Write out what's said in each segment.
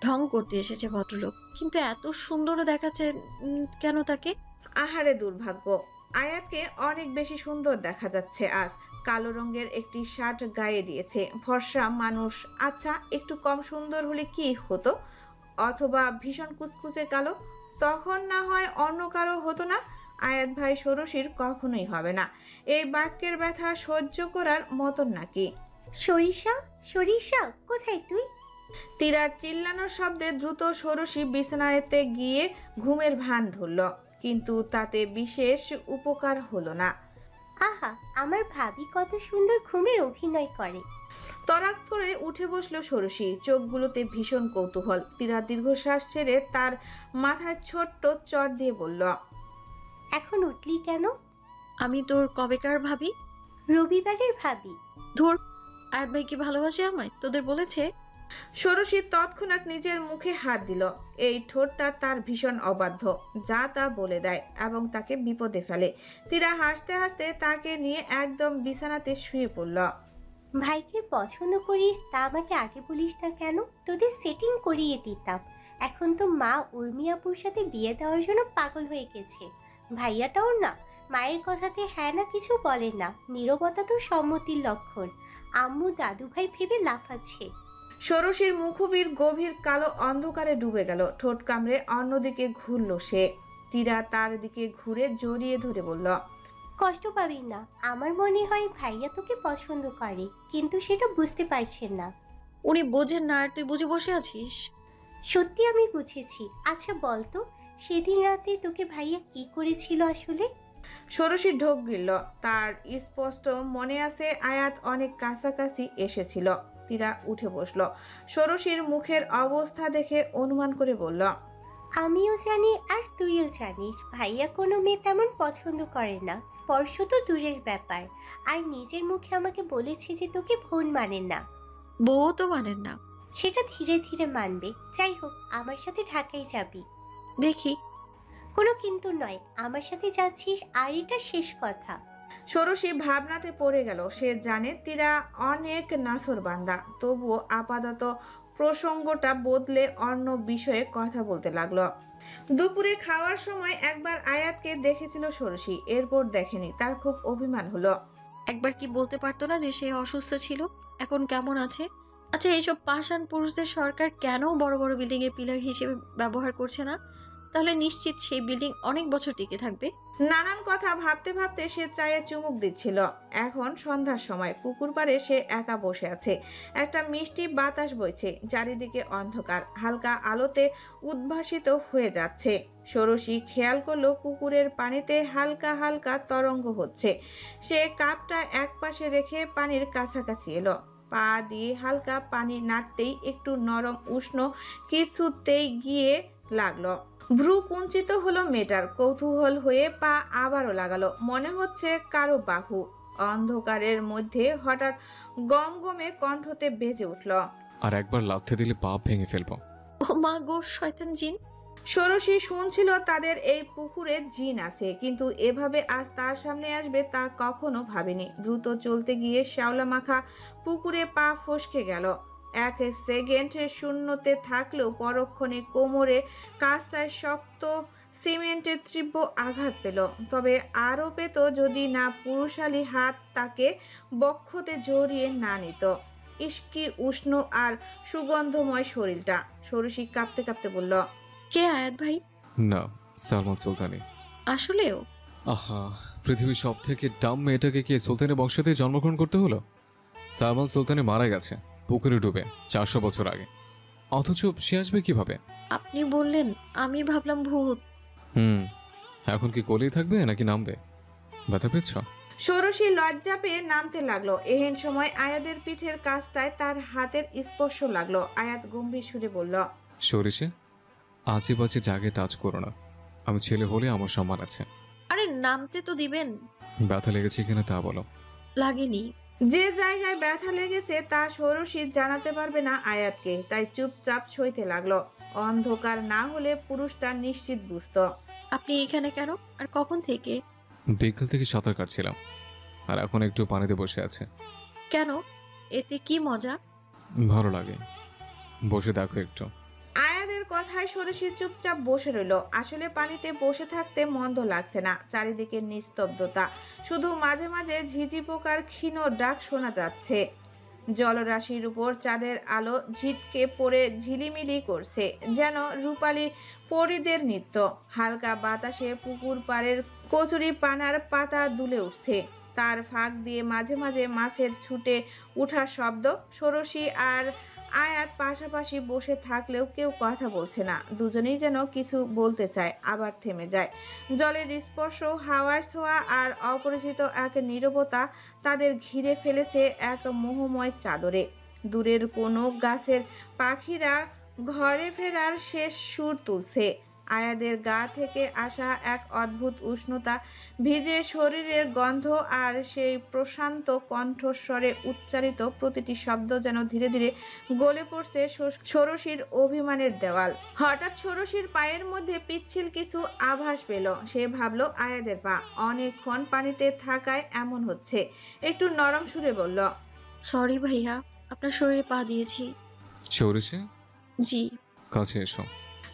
ঢং করতে এসেছে ভদ্রলোক, কিন্তু এত সুন্দরও দেখাচ্ছে কেন তাকে? আহারে দুর্ভাগ্য, আয়াতকে অনেক বেশি সুন্দর দেখা যাচ্ছে আজ। কালো রঙের একটি শার্ট গায়ে দিয়েছে, ফর্সা মানুষ। আচ্ছা, একটু কম সুন্দর হলে কি হতো? অথবা ভীষণ কুচকুচে কালো, তখন না হয় অন্য কারো হতো না। আয়াত ভাই ষোড়শীর কখনোই হবে না। এই বাক্যের ব্যথা সহ্য করার মতন নাকি? সরিষা, সরিষা কোথায় তুই? তীরার চিল্লানোর শব্দে দ্রুত ষোড়শী বিছানাতে গিয়ে ঘুমের ভান ধরল, কিন্তু তাতে বিশেষ উপকার হলো না। আহা, আমার ভাবি কত সুন্দর ঘুমের অভিনয় করে। তড়াক করে উঠে বসলো ষোড়শী, চোখগুলোতে ভীষণ কৌতূহল। তীরা দীর্ঘশ্বাস ছেড়ে তার মাথায় ছোট্ট চট দিয়ে বলল, এখন উঠলি কেন? আমি তোর কবেকার ভাবি। রবিবারের ভাবি। ধুর, আয়াত ভাই কি ভালোবাসে আমায়, তোদের বলেছে? ষোড়শী তৎক্ষণাৎ নিজের মুখে হাত দিল। এই ঠোঁটটা তার ভীষণ অবাধ্য, যা তা বলে দেয় এবং তাকে বিপদে ফেলে। তীরা হাসতে হাসতে তাকে নিয়ে একদম বিছানাতে শুয়ে পড়ল। ভাইকে পছন্দ করিস তা আমাকে আগে বলিস না কেন? তোদের সেটিং করিয়ে দিতাম। এখন তো মা উর্মিয়াপুর সাথে বিয়ে দেওয়ার জন্য পাগল হয়ে গেছে। ভাইয়াটাও না, মায়ের কথাতে হ্যাঁ না কিছু বলে না। নীরবতা তো সম্মতির লক্ষণ। আম্মু দাদু ভাই ভেবে লাফাচ্ছে। ষোড়শীর মুখবির গভীর কালো অন্ধকারে ডুবে গেল। ঠোঁট কামড়ে অন্যদিকে ঘুরল সে। তীরা তার দিকে ঘুরে জড়িয়ে ধরে বলল, কষ্ট পাবি না। আমার মনে হয় ভাইয়া তোকে পছন্দ করে, কিন্তু সেটা বুঝতে পারছেন না। উনি বোঝেন না আর তুই বুঝে বসে আছিস? সত্যি আমি বুঝেছি। আচ্ছা বলতো, সেদিন রাতে তোকে ভাইয়া কি করেছিল আসলে? ষোড়শী ঢোক গিলল। তার স্পষ্ট মনে আছে আয়াত অনেক কাছাকাছি এসেছিল। তীরা উঠে বসল। ষোড়শীর মুখের অবস্থা দেখে অনুমান করে বলল, আমিও জানি আর তুইও জানিস, ভাইয়া কোনো মেয়ে তেমন পছন্দ করে না। স্পর্শ তো দূরের ব্যাপার। আর নিজের মুখে আমাকে বলেছে যে তোকে বোন মানেন না। বউ তো মানেন না। সেটা ধীরে ধীরে মানবে। যাই হোক, আমার সাথে ঢাকায় যাবি। দেখি। কোনো কিন্তু নয়, আমার সাথে যাচ্ছিস আর এটা শেষ কথা। ষোড়শী ভাবনাতে পড়ে গেল। সে জানে তীরা অনেক নাছোড়বান্দা, তবুও আপাতত প্রসঙ্গটা বদলে অন্য বিষয়ে কথা বলতে লাগলো। দুপুরে খাওয়ার সময় একবার আয়াতকে দেখেছিল ষোড়শী, এরপর দেখেনি। তার খুব অভিমান হলো। একবার কি বলতে পারতো না যে সে অসুস্থ ছিল, এখন কেমন আছে? আচ্ছা, এইসব পাষাণ পুরুষদের সরকার কেন বড় বড় বিল্ডিং এর পিলার হিসেবে ব্যবহার করছে না? তাহলে নিশ্চিত সেই বিল্ডিং অনেক বছর টিকে থাকবে। নানান কথা ভাবতে ভাবতে সে চায়ে চুমুক দিচ্ছিল। এখন সন্ধ্যার সময় পুকুর পাড়ে সে একা বসে আছে। একটা মিষ্টি বাতাস বইছে, চারিদিকে অন্ধকার, হালকা আলোতে উদ্ভাসিত হয়ে যাচ্ছে। ষোড়শী খেয়াল করলো পুকুরের পানিতে হালকা হালকা তরঙ্গ হচ্ছে। সে কাপটা একপাশে রেখে পানির কাছাকাছি এলো। পা দিয়ে হালকা পানি নাড়তেই একটু নরম উষ্ণ কিছুতেই গিয়ে লাগলো। ভ্রু কুঞ্চিত হলো মেয়েটার। কৌতূহল হয়ে পা আবারও লাগালো। মনে হচ্ছে কারো বাহু। অন্ধকারের মধ্যে হঠাৎ গমগমে কণ্ঠতে বেজে উঠল, আর একবার লাথি দিলে পা ভেঙে ফেলবো। ও মা গো, শয়তান জিন! ষোড়শী শুনছিল তাদের এই পুকুরে জিন আছে, কিন্তু এভাবে আজ তার সামনে আসবে তা কখনো ভাবেনি। দ্রুত চলতে গিয়ে শ্যাওলা মাখা পুকুরে পা ফসকে গেল। এক সেকেন্ড শূন্যতে থাকলেও পরক্ষণে কোমরে কাজটায় শক্ত সিমেন্টের তীব্র আঘাত পেল। তবে আরও পেত যদি না পুরুষালী হাত তাকে বক্ষতে জড়িয়ে না নিত। ইস্কি উষ্ণ আর সুগন্ধময় শরীরটা। ষোড়শী কাঁপতে কাঁপতে বলল, কে আয়াত ভাই? না, সালমান সুলতানি। আসলেও? আহা, পৃথিবীর সব থেকে ডাম মেয়েটাকে কি সুলতানের বংশতে জন্মগ্রহণ করতে হলো? সালমান সুলতানি মারা গেছে পুকুরে ডুবে 400 বছর আগে। অথচ সে আসবে কিভাবে? আপনি বললেন, আমি ভাবলাম ভূত। এখন কি কোলেই থাকবে নাকি নামবে? ব্যথা পেয়েছ? ষোড়শী লজ্জা পেয়ে নামতে লাগলো। এহেন সময় আয়াদের পিঠের কাছটায় তার হাতের স্পর্শ লাগলো। আয়াত গম্ভীর সুরে বলল, সরিষে, আজে বাজে জাগে টাচ করো না। আমি ছেলে হলে আমার সম্মান আছে। আরে নামতে তো দিবেন। ব্যথা লেগেছে কিনা তা বলো। লাগেনি। যে জায়গায় ব্যথা লেগেছে তা ষোড়শী জানাতে পারবে না আয়াতকে, তাই চুপচাপ সইতে লাগলো। অন্ধকার না হলে পুরুষটা নিশ্চিত বুঝতো। আপনি এখানে কেন, আর কখন থেকে? বিকেল থেকে সাঁতার কাটছিলাম, আর এখন একটু পানিতে বসে আছে। কেন? এতে কি মজা? ভালো লাগে, বসে দেখো একটু। আয়াদের কথায় ষোড়শী চুপচাপ বসে রইল। আসলে পানিতে বসে থাকতে মন্দ লাগছে না, চারিদিকে নিস্তব্ধতা, শুধু মাঝে মাঝে ঝিঝি পোকার ক্ষীণ ডাক শোনা যাচ্ছে। জলরাশির উপর চাঁদের আলো ঝিটকে পড়ে ঝিলিমিলি করছে, যেন রূপালী পরীদের নৃত্য। হালকা বাতাসে পুকুর পাড়ের কচুরি পানার পাতা দুলে উঠছে, তার ফাঁক দিয়ে মাঝে মাঝে মাছের ছুটে ওঠার শব্দ। ষোড়শী আর আয়াত পাশাপাশি বসে থাকলেও কেউ কথা বলছে না, দুজনেই যেন কিছু বলতে চায়, আবার থেমে যায়। জলের স্পর্শ, হাওয়ার ছোঁয়া আর অপরিচিত এক নীরবতা তাদের ঘিরে ফেলেছে এক মোহময় চাদরে। দূরের কোনো গাছের পাখিরা ঘরে ফেরার শেষ সুর তুলছে। আয়াদের গা থেকে আসা এক অদ্ভুত উষ্ণতা, ভিজে শরীরের গন্ধ আর সেই প্রশান্ত কণ্ঠস্বরে উচ্চারিত প্রতিটি শব্দ যেন ধীরে ধীরে গলে পড়ছে ষোড়শীর অভিমানের দেওয়াল। হঠাৎ ষোড়শীর পায়ের মধ্যে পিচ্ছিল কিছু আভাস পেল। সে ভাবলো আয়াদের পা, অনেকক্ষণ পানিতে থাকায় এমন হচ্ছে। একটু নরম সুরে বলল, সরি ভাইয়া, আপনার শরীরে পা দিয়েছি। ষোড়শী, জি। কাছে এসো।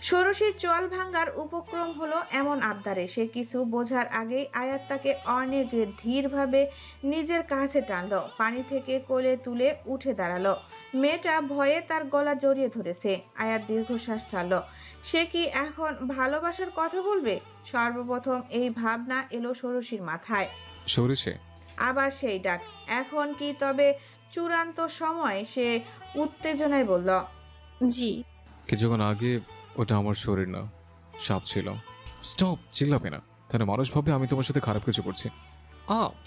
ষোড়শীর চোয়াল ভাঙ্গার উপক্রম হলো এমন আবদারে সে কিছু বোঝার আগেই আয়াত তাকে অনেক ধীরভাবে নিজের কাছে টানলো, পানি থেকে কোলে তুলে উঠে দাঁড়ালো। মেয়েটা ভয়ে তার গলা জড়িয়ে ধরেছে। আয়াত দীর্ঘশ্বাস ছাড়লো। সে কি এখন ভালোবাসার কথা বলবে? সর্বপ্রথম এই ভাবনা এলো ষোড়শীর মাথায়। ষোড়শী, আবার সেই ডাক। এখন কি তবে চূড়ান্ত সময়? সে উত্তেজনায় বলল, জি। কিছুক্ষণ আগে ওটা আমার শরীর না, সাপ ছিল। স্টপ, চিল্লাবে না, তাহলে মানুষ ভাবে আমি তোমার সাথে খারাপ কিছু করছি।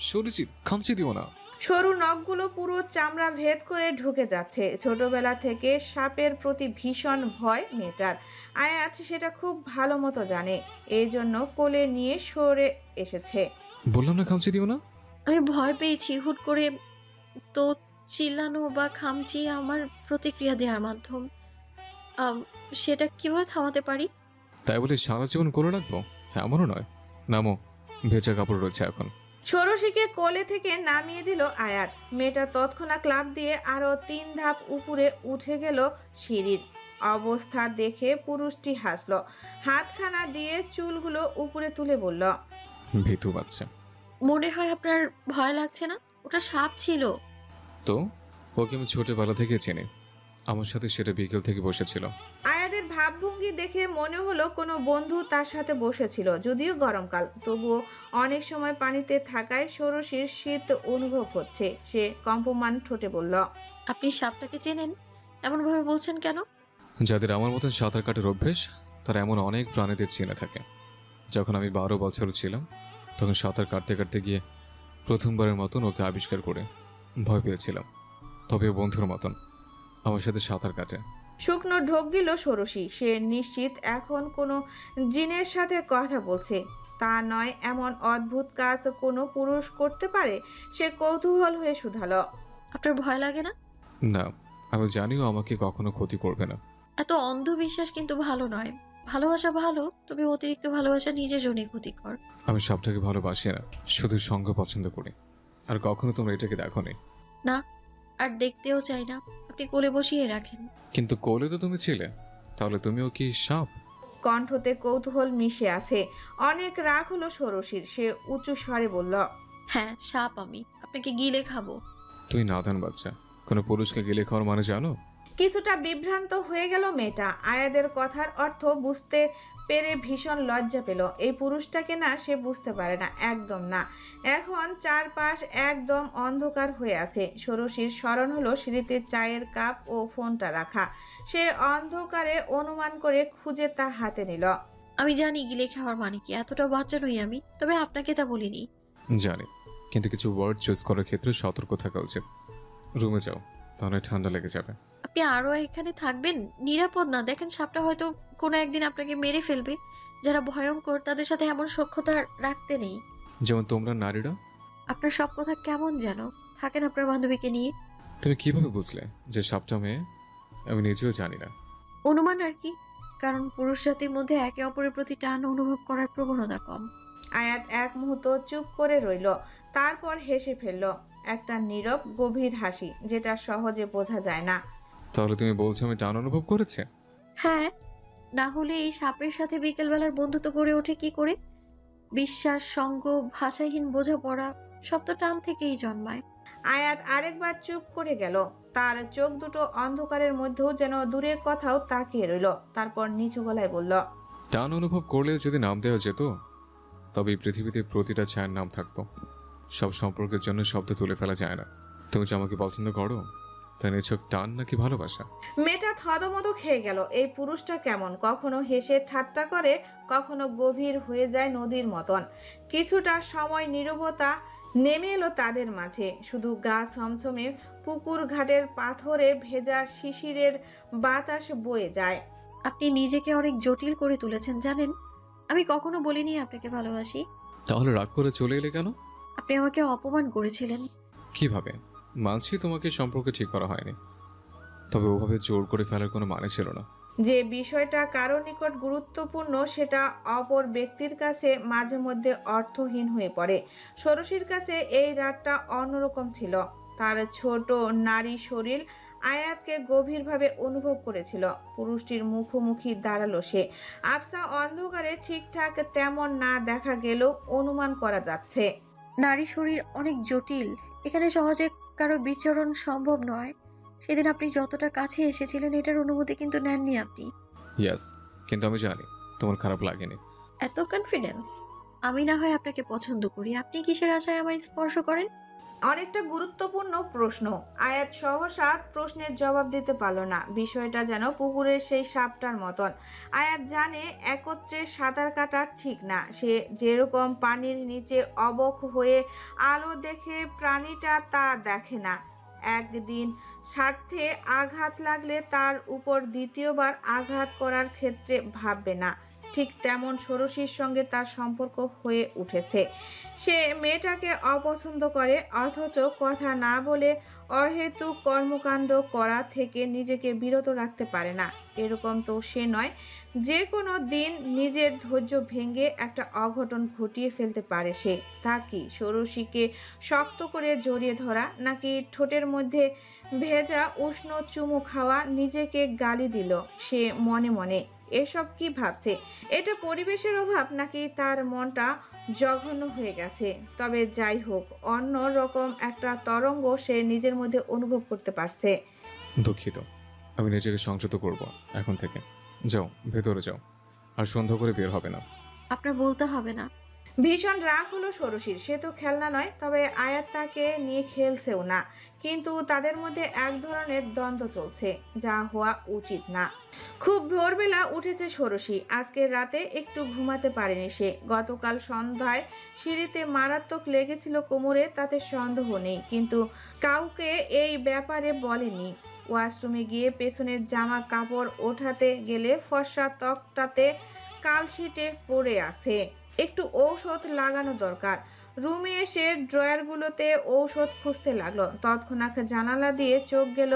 ষোড়শী, খামচি দিও না। সরু নখগুলো পুরো চামড়া ভেদ করে ঢুকে যাচ্ছে। ছোটবেলা থেকে সাপের প্রতি ভীষণ ভয় মেয়েটার। আয়াত সেটা খুব ভালো মতো জানে, এই জন্য কোলে নিয়ে সরে এসেছে। বললাম না খামচি দিও না। আমি ভয় পেয়েছি হুট করে, তো চিল্লানো বা খামচি আমার প্রতিক্রিয়া দেওয়ার মাধ্যম। সেটা কিভাবে থামাতে পারি? তাই বলে সারা জীবন করে রাখবো? এমনও নয়। নামো, ভেজা কাপড় রয়েছে এখন। ষোড়শীকে কোলে থেকে নামিয়ে দিল আয়াত। মেয়েটা তৎক্ষণাৎ ক্লাব দিয়ে আরো 3 ধাপ উপরে উঠে গেল সিঁড়ির। অবস্থা দেখে পুরুষটি হাসলো, হাতখানা দিয়ে চুলগুলো উপরে তুলে বলল, ভীতু বাচ্চা। মনে হয় আপনার ভয় লাগছে না? ওটা সাপ ছিল। তো ওকে আমি ছোটবেলা থেকে চিনি, আমার সাথে সেটা বিকেল থেকে বসেছিল। আয়াদের ভাবভঙ্গি দেখে মনে হলো কোনো বন্ধু তার সাথে বসেছিল। যদিও গরমকাল, তবুও অনেক সময় পানিতে থাকায় ষোড়শীর শীত অনুভব হচ্ছে। সে কম্পমান ঠোঁটে বলল, আপনি সাপটাকে চেনেন? এমনভাবে বলছেন কেন? যাদের আমার মতন সাঁতার কাটার অভ্যেস, তারা এমন অনেক প্রাণীদের চিনে থাকে। যখন আমি 12 বছর ছিলাম, তখন সাঁতার কাটতে কাটতে গিয়ে প্রথমবারের মতন ওকে আবিষ্কার করে ভয় পেয়েছিলাম। তবে ও বন্ধুর মতন আমার সাথে সাঁতার কাটে। শুকনো ঢোক গেল ষোড়শী। সে নিশ্চিত এখন কোনো জিনের সাথে কথা বলছে। তা নয়, এমন অদ্ভুত কাজ কোনো পুরুষ করতে পারে। সে কৌতূহল হয়ে শুধালো, আপনার ভয় লাগে না? না, আমি জানিও আমাকে কখনো ক্ষতি করবে না। এত অন্ধবিশ্বাস কিন্তু ভালো নয়। ভালোবাসা ভালো, তবে অতিরিক্ত ভালোবাসা নিজের জন্যই ক্ষতিকর। আমি সবটাকে ভালোবাসি না, শুধু সঙ্গ পছন্দ করি। আর কখনো তোমরা এটাকে দেখোনি। না, আর দেখতেও চাই না। আপনি কোলে বসিয়ে রাখেন। কিন্তু কোলে তো তুমি ছিলে, তাহলে তুমিও কি সাপ? কণ্ঠতে কৌতূহল মিশে আছে। অনেক রাগ হলো ষোড়শীর। সে উঁচু স্বরে বলল, হ্যাঁ, সাপ আমি। আপনাকে গিলে খাবো। তুই নাদান বাচ্চা, কোনো পুরুষকে গিলে খাওয়ার মানে জানো? কিছুটা বিভ্রান্ত হয়ে গেল মেয়েটা। আয়াদের কথার অর্থ বুঝতে পেরে ভীষণ লজ্জা পেল। এই পুরুষটাকে না সে বুঝতে পারে না, একদম না। এখন চারপাশ একদম অন্ধকার হয়ে আছে। ষোড়শীর স্মরণ হলো সিঁড়িতে চায়ের কাপ ও ফোনটা রাখা। সে অন্ধকারে অনুমান করে খুঁজে তা হাতে নিল। আমি জানি গিলে খাওয়ার মানে কি, এতটা বাচ্চা নই আমি, তবে আপনাকে তা বলিনি। জানি, কিন্তু কিছু ওয়ার্ড চুজ করার ক্ষেত্রে সতর্ক থাকা উচিত। রুমে যাও, তাহলে ঠান্ডা লেগে যাবে। আপনি আরো এখানে থাকবেন? নিরাপদ না। দেখেন, সাপটা হয়তো কোনো একদিন আপনাকে মেরে ফেলবে। যারা ভয়ঙ্কর তাদের সাথে এমন সখ্যতা রাখতে নেই। যেমন তোমরা নারীরা। আপনার সব কথা কেমন যেন। থাকেন আপনার বান্ধবীকে নিয়ে। তুমি কিভাবে বুঝলে যে সাপটা মেয়ে? আমি নিজেও জানি না। অনুমান আর কি, কারণ পুরুষ জাতির মধ্যে একে অপরের প্রতি টান অনুভব করার প্রবণতা কম। আয়াত এক মুহূর্ত চুপ করে রইল, তারপর হেসে ফেলল। একটা নীরব গভীর হাসি, যেটা সহজে বোঝা যায় না। তাহলে তুমি বলছো আমি টান অনুভব করেছে? হ্যাঁ, না হলে এই সাপের সাথে বিকেলবেলার বন্ধুত্ব গড়ে ওঠে কি করে? বিশ্বাস, সঙ্গ, ভাষাহীন বোঝাপড়া সব তো টান থেকেই জন্মায়। আয়াত আরেকবার চুপ করে গেল। তার চোখ দুটো অন্ধকারের মধ্যেও যেন দূরে কোথাও তাকিয়ে রইল। তারপর নিচু গলায় বলল, টান অনুভব করলে যদি নাম দেওয়া যেত, তবে এই পৃথিবীতে প্রতিটা ছায়ার নাম থাকতো। সব সম্পর্কের জন্য শব্দ তুলে ফেলা যায় না। তুমি যে আমাকে পছন্দ করো, তা নিছক টান নাকি ভালোবাসা? মেয়েটা থতমত খেয়ে গেল। এই পুরুষটা কেমন? কখনো হেসে ঠাট্টা করে, কখনো গভীর হয়ে যায় নদীর মতন। কিছুটা সময় নীরবতা নেমে এলো তাদের মাঝে। শুধু গা ছমছমে পুকুর ঘাটের পাথরে ভেজা শিশিরের বাতাস বয়ে যায়। আপনি নিজেকে অনেক জটিল করে তুলেছেন জানেন। আমি কখনো বলিনি আপনাকে ভালোবাসি। তাহলে রাগ করে চলে এলে কেন? আপনি আমাকে অপমান করেছিলেন। কিভাবে? মানছি তোমাকে সম্পর্কে ঠিক করা হয়নি, তবে ওভাবে জোর করে ফেলার কোনো মানে ছিল না। যে বিষয়টা কারো নিকট গুরুত্বপূর্ণ সেটা অপর ব্যক্তির কাছে মাঝে মধ্যে অর্থহীন হয়ে পড়ে। ষোড়শীর কাছে এই রাতটা অন্যরকম ছিল। তার ছোট নারী শরীর আয়াতকে গভীরভাবে অনুভব করেছিল। পুরুষটির মুখোমুখি দাঁড়ালো সে। আবসা অন্ধকারে ঠিকঠাক তেমন না দেখা গেলেও অনুমান করা যাচ্ছে। নারী শরীর অনেক জটিল, এখানে সহজে কারো বিচরণ সম্ভব নয়। সেদিন আপনি যতটা কাছে এসেছিলেন এটার অনুমতি কিন্তু নেননি আপনি। ইয়াস, কিন্তু আমি জানি তোমার খারাপ লাগেনি। এত কনফিডেন্স? আমি না হয় আপনাকে পছন্দ করি, আপনি কিসের আশায় আমায় স্পর্শ করেন? অনেকটা গুরুত্বপূর্ণ প্রশ্ন। আয়াত সহসা প্রশ্নের জবাব দিতে পারল না। বিষয়টা যেন পুকুরের সেই সাপটার মতন। আয়াত জানে একত্রে সাঁতার কাটা ঠিক না। সে যেরকম পানির নিচে অবক হয়ে আলো দেখে প্রাণীটা তা দেখে না। একদিন স্বার্থে আঘাত লাগলে তার উপর দ্বিতীয়বার আঘাত করার ক্ষেত্রে ভাববে না। ঠিক তেমন ষোড়শীর সঙ্গে তার সম্পর্ক হয়ে উঠেছে। সে মেয়েটাকে অপছন্দ করে, অথচ কথা না বলে অহেতুক কর্মকাণ্ড করা থেকে নিজেকে বিরত রাখতে পারে না। এরকম তো সে নয়। যে কোনো দিন নিজের ধৈর্য ভেঙে একটা অঘটন ঘটিয়ে ফেলতে পারে সে। তা কি ষোড়শীকে শক্ত করে জড়িয়ে ধরা, নাকি ঠোঁটের মধ্যে ভেজা উষ্ণ চুমু খাওয়া? নিজেকে গালি দিল সে মনে মনে। এসব কি ভাবছে? এটা পরিবেশের অভাব, নাকি তার মনটা জঘন্য হয়ে গেছে? তবে যাই হোক, অন্য রকম একটা তরঙ্গ সে নিজের মধ্যে অনুভব করতে পারছে। দুঃখিত, আমি নিজেকে সংযত করব এখন থেকে। যাও, ভেতরে যাও, আর সন্ধ্যা করে বের হবে না। আপনার বলতে হবে না। ভীষণ রাগ হলো ষোড়শীর। সে তো খেলনা নয়, তবে আয়াত তাকে নিয়ে খেলছেও না। কিন্তু তাদের মধ্যে এক ধরনের দ্বন্দ্ব চলছে, যা হওয়া উচিত না। খুব ভোরবেলা উঠেছে ষোড়শী। আজকের রাতে একটু ঘুমাতে পারেনি সে। গতকাল সন্ধ্যায় সিঁড়িতে মারাত্মক লেগেছিল কোমরে, তাতে সন্দেহ নেই, কিন্তু কাউকে এই ব্যাপারে বলেনি। ওয়াশরুমে গিয়ে পেছনের জামা কাপড় ওঠাতে গেলে ফর্সা ত্বকটাতে কালশিটে পড়ে আছে। একটু ঔষধ লাগানো দরকার। রুমে এসে ড্রয়ারগুলোতে ঔষধ খুঁজতে লাগলো। তৎক্ষণাৎ জানালা দিয়ে চোখ গেল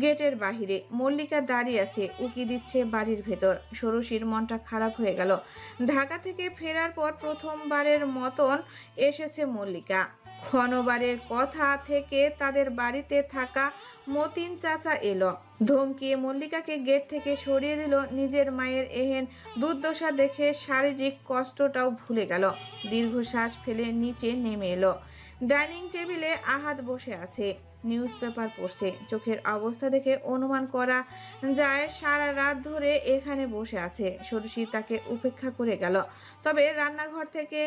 গেটের বাহিরে। মল্লিকা দাঁড়িয়ে আছে, উকি দিচ্ছে বাড়ির ভেতর। ষোড়শীর মনটা খারাপ হয়ে গেল। ঢাকা থেকে ফেরার পর প্রথমবারের মতন এসেছে মল্লিকা। ক্ষণবারের কথা থেকে তাদের বাড়িতে থাকা মতিন চাচা এলো। ধমকিয়ে মল্লিকাকে গেট থেকে সরিয়ে দিল। নিজের মায়ের এহেন দুর্দশা দেখে শারীরিক কষ্টটাও ভুলে গেল। দীর্ঘশ্বাস ফেলে নিচে নেমে এলো। ডাইনিং টেবিলে আহাদ বসে আছে, নিউজ পেপার পড়ছে। চোখের অবস্থা দেখে অনুমান করা যায় সারা রাত ধরে এখানে বসে আছে। ষোড়শী তাকে উপেক্ষা করে গেল। তবে রান্নাঘর থেকে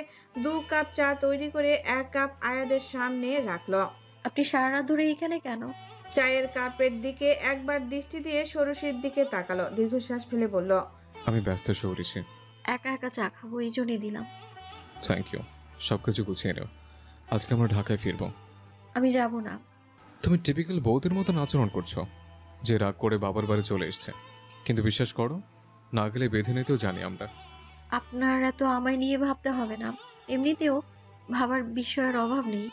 2 কাপ চা তৈরি করে 1 কাপ আয়াদের সামনে রাখলো। আপনি সারা রাত ধরে এখানে কেন? চায়ের কাপের দিকে একবার দৃষ্টি দিয়ে ষোড়শীর দিকে তাকালো। দীর্ঘশ্বাস ফেলে বলল, আমি ব্যস্ত সৌরিছি। একা একা চা খাবো, এই জন্যই দিলাম। Thank you. সব কিছু গুছিয়ে নেও, আজকে আমরা ঢাকায় ফিরবো। আমি যাব না। তুমি টিপিক্যাল বউদের মতন আচরণ করছো, যে রাগ করে বাবার বাড়ি চলে এসছে। কিন্তু বিশ্বাস করো, না গেলে বেঁধে নিতেও জানি আমরা। আপনার এত আমায় নিয়ে ভাবতে হবে না, এমনিতেও ভাবার বিষয়ের অভাব নেই।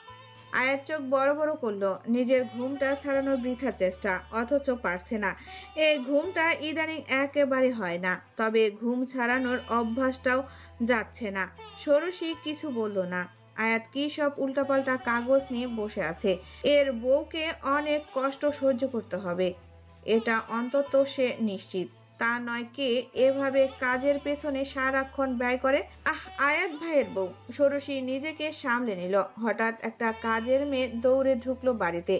আয়াত চোখ বড় বড় করলো। নিজের ঘুমটা ছাড়ানোর বৃথা চেষ্টা, অথচ পারছে না। এই ঘুমটা ইদানিং একেবারে হয় না। তবে ঘুম ছাড়ানোর অভ্যাসটাও যাচ্ছে না। ষোড়শী কিছু বলল না। আয়াত কি সব উল্টাপাল্টা কাগজ নিয়ে বসে আছে। এর বউকে অনেক কষ্ট সহ্য করতে হবে, এটা অন্তত সে নিশ্চিত। তা নয় কে এভাবে কাজের পেছনে সারাক্ষণ ব্যয় করে? আয়াত ভাইয়ের বউ। ষোড়শী নিজেকে সামলে নিল। হঠাৎ একটা কাজের মেয়ে দৌড়ে ঢুকলো বাড়িতে,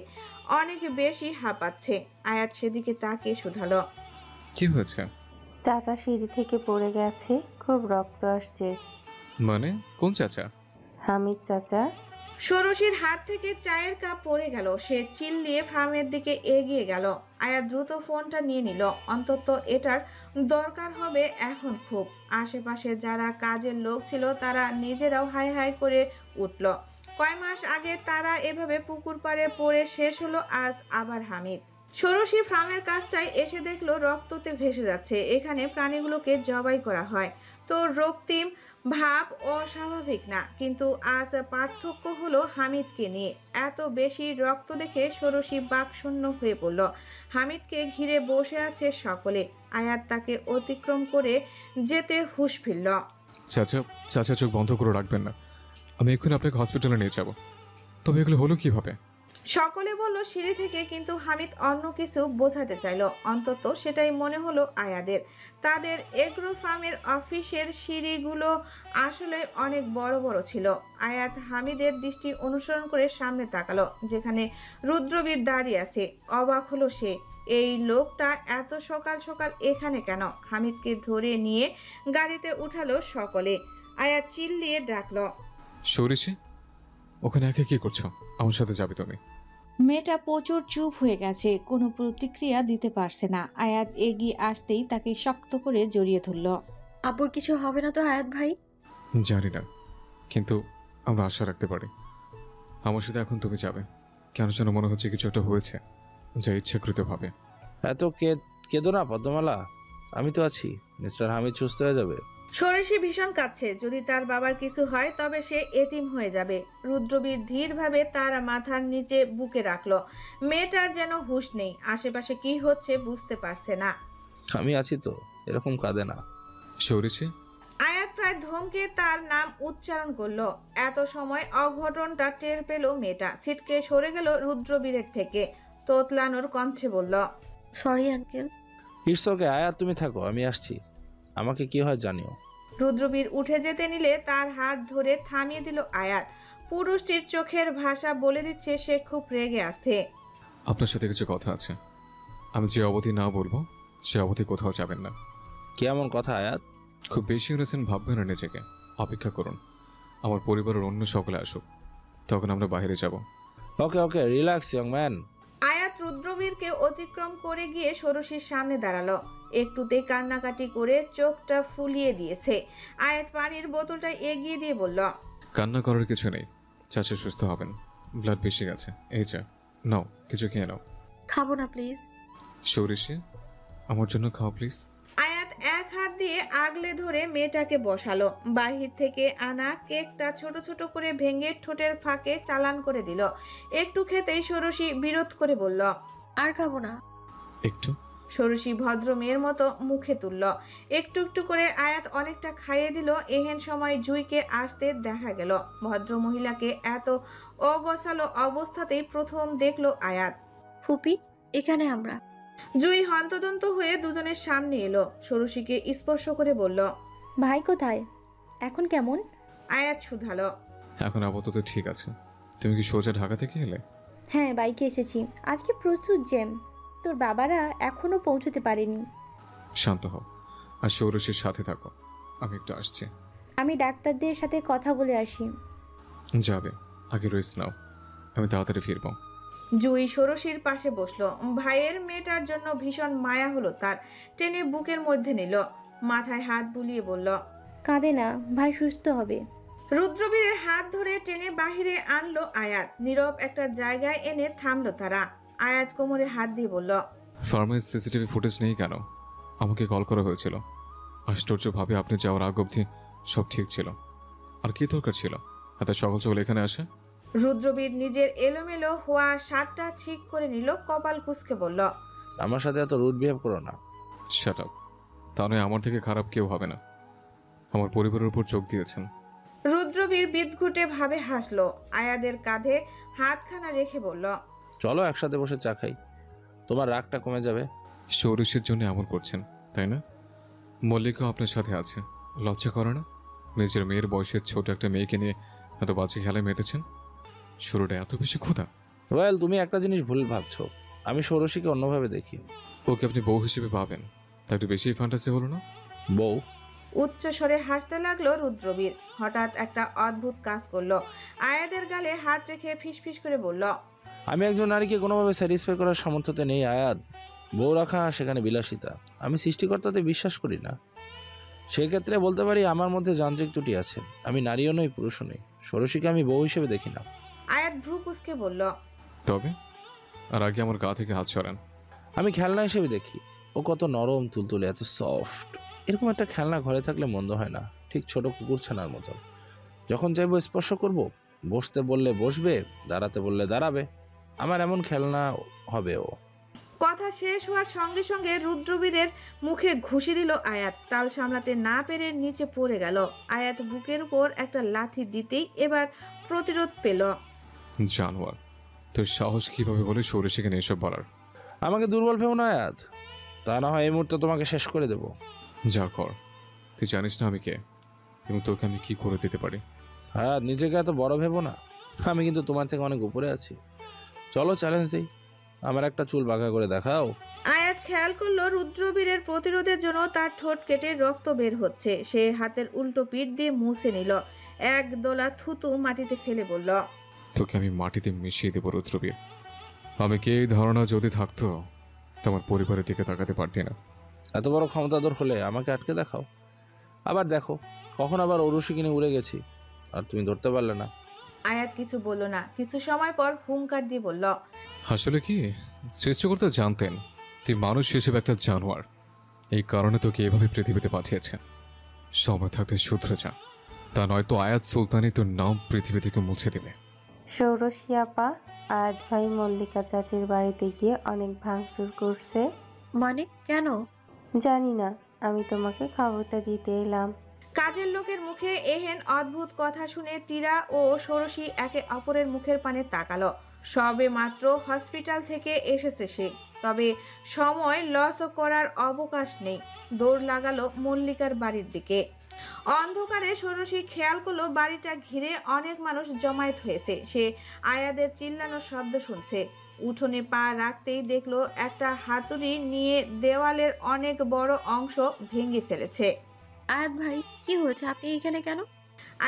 অনেক বেশি হাঁপাচ্ছে। আয়াত সেদিকে তাকিয়ে শুধালো, কি হয়েছে? চাচা সিঁড়ি থেকে পড়ে গেছে, খুব রক্ত আসছে। মানে কোন চাচা? হামিদ চাচা। ষোড়শীর হাত থেকে চায়ের কাপ পড়ে গেল। সে চিল্লিয়ে ফার্মের দিকে এগিয়ে গেল। আয়াত দ্রুত ফোনটা নিয়ে নিল, অন্তত এটার দরকার হবে এখন খুব। আশেপাশে যারা কাজের লোক ছিল তারা নিজেরাও হাই হাই করে উঠল। কয় মাস আগে তারা এভাবে পুকুর পাড়ে পড়ে শেষ হলো, আজ আবার হামিদ। ষোড়শী ফার্মের কাজটায় এসে দেখলো রক্ততে ভেসে যাচ্ছে। এখানে প্রাণীগুলোকে জবাই করা হয়, তো রক্তিম ভাব অস্বাভাবিক না, কিন্তু আজ পার্থক্য হলো হামিদকে নিয়ে। এত বেশি রক্ত দেখে ষোড়শী বাকশূন্য হয়ে পড়ল। হামিদকে ঘিরে বসে আছে সকলে। আয়াত তাকে অতিক্রম করে যেতে হুঁশ ফিরল। চাচা, চাচা চোখ বন্ধ করে রাখবেন না, আমি এক্ষুনি আপনাকে হসপিটালে নিয়ে যাব। তবে এগুলো হলো কিভাবে? সকলে বলল সিঁড়ি থেকে, কিন্তু হামিদ অন্য কিছু বোঝাতে চাইল। অন্তত সেটাই মনে হলো আয়াদের। তাদের এগ্রো ফার্মের অফিসের সিঁড়িগুলো আসলে অনেক বড় বড় ছিল। আয়াত হামিদের দৃষ্টি অনুসরণ করে সামনে তাকালো, যেখানে রুদ্রবীর দাঁড়িয়ে আছে। অবাক হলো সে, এই লোকটা এত সকাল সকাল এখানে কেন? হামিদকে ধরে নিয়ে গাড়িতে উঠালো সকলে। আয়াত চিল্লিয়ে ডাকলো, সৌরিশি, ওখানে একা কি করছো? আমার সাথে যাবে তুমি? মেয়েটা প্রচুর চুপ হয়ে গেছে, কোনো প্রতিক্রিয়া দিতে পারছে না। আয়াত এগিয়ে আসতেই তাকে শক্ত করে জড়িয়ে ধরল। আব্বুর কিছু হবে না তো আয়াত ভাই? জানি না, কিন্তু আমরা আশা রাখতে পারি। আমার সাথে এখন তুমি যাবে। কেন যেন মনে হচ্ছে কিছু একটা হয়েছে, যা ইচ্ছাকৃতভাবে। এত কেঁদো না পদ্মমালা, আমি তো আছি। মিস্টার হামিদ সুস্থ হয়ে যাবে। ষোড়শী ভীষণ কাঁদছে। যদি তার বাবার কিছু হয় তবে সে এতিম হয়ে যাবে। রুদ্রবীর ধীরভাবে তার মাথার নিচে বুকে রাখলো। মেয়েটার যেন হুঁশ নেই, আশেপাশে কি হচ্ছে বুঝতে পারছে না। আমি আছি তো, এরকম কাঁদে না। সৌরিশি, আয়াত প্রায় ধমকে তার নাম উচ্চারণ করলো। এত সময় অঘটনটা টের পেল মেয়েটা। ছিটকে সরে গেল রুদ্রবীরের থেকে। তোতলানোর কণ্ঠে বলল, সরি আঙ্কেল। ইটস ওকে আয়াত, তুমি থাকো, আমি আসছি। আমাকে কি হয় জানিও। রুদ্রবীর উঠে যেতে নিলে তার হাত ধরে থামিয়ে দিল আয়াত। পুরুষটির চোখের ভাষা বলে দিচ্ছে সে খুব রেগে আছে। আপনার সাথে কিছু কথা আছে। আমি যে অবধি না বলবো সে অবধি কোথাও যাবেন না। কি এমন কথা আয়াত? খুব বেশি ইনোসেন্ট ভাববেন না নিজেকে। অপেক্ষা করুন, আমার পরিবারের অন্য সকলে আসুক, তখন আমরা বাইরে যাব। ওকে ওকে, রিল্যাক্স ইয়ং ম্যান। আয়াত রুদ্রবীরকে অতিক্রম করে গিয়ে ষোড়শীর সামনে দাঁড়ালো। একটুতেই কান্নাকাটি করে চোখটা ফুলিয়ে দিয়েছে। আয়াত পানির বোতলটা এগিয়ে দিয়ে বলল, কান্না করার কিছু নেই, চাচা সুস্থ হবেন। ব্লাড বেশি গেছে, এই যা নাও, কিছু খেয়ে নাও। খাবো না প্লিজ। সৌরিশি, আমার জন্য খাও প্লিজ। আয়াত এক হাত দিয়ে আগলে ধরে মেয়েটাকে বসালো। বাহির থেকে আনা কেকটা ছোট ছোট করে ভেঙে ঠোঁটের ফাঁকে চালান করে দিল। একটু খেতেই ষোড়শী বিরোধ করে বলল, আর খাবো না। একটু। ষোড়শী ভদ্র মেয়ের মতো মুখে তুলল। একটু একটু করে আয়াত অনেকটা খাইয়ে দিল। এহেন সময় জুইকে আসতে দেখা গেল। ভদ্র মহিলাকে এত অগোছালো অবস্থাতেই প্রথম দেখলো আয়াত। ফুপি, এখানে আমরা। জুই হন্তদন্ত হয়ে দুজনের সামনে এলো। ষোড়শীকে স্পর্শ করে বলল, ভাই কোথায়? এখন কেমন? আয়াত শুধালো, এখন আপাতত ঠিক আছে। তুমি কি সোজা ঢাকা থেকে এলে? হ্যাঁ, বাইকে এসেছি। আজকে প্রচুর জ্যাম, তোর বাবারা এখনো পৌঁছতে পারেনি। শান্ত হও আর সৌরশীর সাথে থাকো, আমি একটু আসছি। আমি ডাক্তারদের সাথে কথা বলে আসি। যাবে, আগে রেস্ট নাও, আমি তাড়াতাড়ি ফিরবো। জুই ষোড়শীর পাশে বসলো। ভাইয়ের মেয়েটার জন্য ভীষণ মায়া হলো তার। টেনে বুকের মধ্যে নিল, মাথায় হাত বুলিয়ে বলল, কাঁদে না, ভাই সুস্থ হবে। রুদ্রবীরের হাত ধরে টেনে বাহিরে আনলো আয়াত। নীরব একটা জায়গায় এনে থামলো তারা। আয়াত কোমরে হাত দিয়ে বলল, ফার্মের সিসিটিভি ফুটেজ নেই কেন? আমাকে কল করা হয়েছিল। আশ্চর্যভাবে আপনি যাওয়ার আগ অবধি সব ঠিক ছিল। আর কি দরকার ছিল এত সকাল সকাল এখানে আসা? রুদ্রবীর নিজের এলোমেলো হওয়া শার্টটা ঠিক করে নিল, কপাল কুঁচকে বলল, আমার সাথে এত রুড বিহেভ করো না। Shut up. তা নয় আমার থেকে খারাপ কেউ হবে না। আমার পরিবারের উপর চোখ দিয়েছেন। রুদ্রবীর বিদঘুটে ভাবে হাসলো। আয়াদের কাঁধে হাতখানা রেখে বলল, চলো একসাথে বসে চা খাই, তোমার রাগটা কমে যাবে। সৌরশীর জন্য এমন করছেন, তাই না? মল্লিকা আপনার সাথে আছে, লজ্জা করে না? নিজের মেয়ের বয়সের ছোট একটা মেয়েকে নিয়ে এত বাজে খেলায় মেতেছেন। শুরুটা এত বেশি ক্ষুধা। ওয়েল, তুমি একটা জিনিস ভুল ভাবছো। আমি ষোড়শীকে অন্যভাবে দেখি। ওকে আপনি বউ হিসেবে পাবেন, তা একটু বেশি ফ্যান্টাসি হলো না? বউ? উচ্চ স্বরে হাসতে লাগলো রুদ্রবীর। হঠাৎ একটা অদ্ভুত কাজ করলো। আয়াদের গালে হাত রেখে ফিসফিস করে বলল, আমি একজন নারীকে কোনোভাবে স্যাটিসফাই করার সামর্থ্যতে নেই আয়াত। বউ রাখা সেখানে বিলাসিতা। আমি সৃষ্টিকর্তাতে বিশ্বাস করি না। সেক্ষেত্রে বলতে পারি আমার মধ্যে যান্ত্রিক ত্রুটি আছে। আমি নারীও নই, পুরুষও নই। ষোড়শীকে আমি বউ হিসেবে দেখি না। আয়াত ভ্রু কুঁচকে বলল, তবে আর আগে আমার গা থেকে হাত সরান। আমি খেলনা হিসেবে দেখি। ও কত নরম, তুলতুলে, এত সফট। এরকম একটা খেলনা ঘরে থাকলে মন্দ হয় না। ঠিক ছোট কুকুর ছানার মতো। যখন চাইবো স্পর্শ করব, বসতে বললে বসবে, দাঁড়াতে বললে দাঁড়াবে। আমার এমন খেলনা হবে ও। কথা শেষ হওয়ার সঙ্গে সঙ্গে রুদ্রবীরের মুখে ঘুষি দিল আয়াত। টাল সামলাতে না পেরে নিচে পড়ে গেল। আয়াত বুকের উপর একটা লাথি দিতেই এবার প্রতিরোধ পেল। জানোয়ার, তোর সাহস কিভাবে হলে ষোড়শীকে নিয়ে এসব বলার? আমাকে দুর্বল ভেবো না আয়াত। তা না হয় এই মুহূর্তে তোমাকে শেষ করে দেব। যা কর। তুই জানিস না আমি কে এবং তোকে আমি কি করে দিতে পারি। হ্যাঁ, নিজেকে এত বড় ভেবো না। আমি কিন্তু তোমার থেকে অনেক উপরে আছি। চলো চ্যালেঞ্জ দিই। আমার একটা চুল বাঁকা করে দেখাও। আয়াত খেয়াল করলো রুদ্রবীরের প্রতিরোধের জন্য তার ঠোঁট কেটে রক্ত বের হচ্ছে। সে হাতের উল্টো পিঠ দিয়ে মুছে নিল। এক দোলা থুতু মাটিতে ফেলে বলল, তোকে আমি মাটিতে মিশিয়ে দেবো রুদ্রবীর। আমি কে এই ধারণা যদি থাকতো তোমার পরিবারের দিকে তাকাতে পারতি না। এত বড় ক্ষমতাধর হলে আমাকে আটকে দেখাও। আবার দেখো, কখন আবার ঔরসী কিনে উড়ে গেছি আর তুমি ধরতে পারলে না। আয়াত কিছু বলল না। কিছু সময় পর হুঙ্কার দিয়ে বলল, আসলে কি, সৃষ্টিকর্তা জানতেন তুই মানুষ হিসেবে একটা জানোয়ার। এই কারণে তোকে এভাবে পৃথিবীতে পাঠিয়েছে। সময় থাকতে শুধরে যা, তা নয়তো আয়াত সুলতানি তোর নাম পৃথিবী থেকে মুছে দেবে। ষোড়শী আপা আয়াত ভাই মল্লিকা চাচির বাড়িতে গিয়ে অনেক ভাঙচুর করছে। মানে কেন? জানি না, আমি তোমাকে খবরটা দিতে এলাম। কাজের লোকের মুখে এহেন অদ্ভুত কথা শুনে তীরা ও ষোড়শী একে অপরের মুখের পানে তাকালো। সবে মাত্র হসপিটাল থেকে এসেছে সে, তবে সময় লস করার অবকাশ নেই। দৌড় লাগালো মল্লিকার বাড়ির দিকে। অন্ধকারে ষোড়শী খেয়াল করলো বাড়িটা ঘিরে অনেক মানুষ জমায়েত হয়েছে। সে আয়াদের চিল্লানোর শব্দ শুনছে। উঠোনে পা রাখতেই দেখলো একটা হাতুড়ি নিয়ে দেওয়ালের অনেক বড় অংশ ভেঙে ফেলেছে। আয়াত ভাই, কি হয়েছে? আপনি এখানে কেন?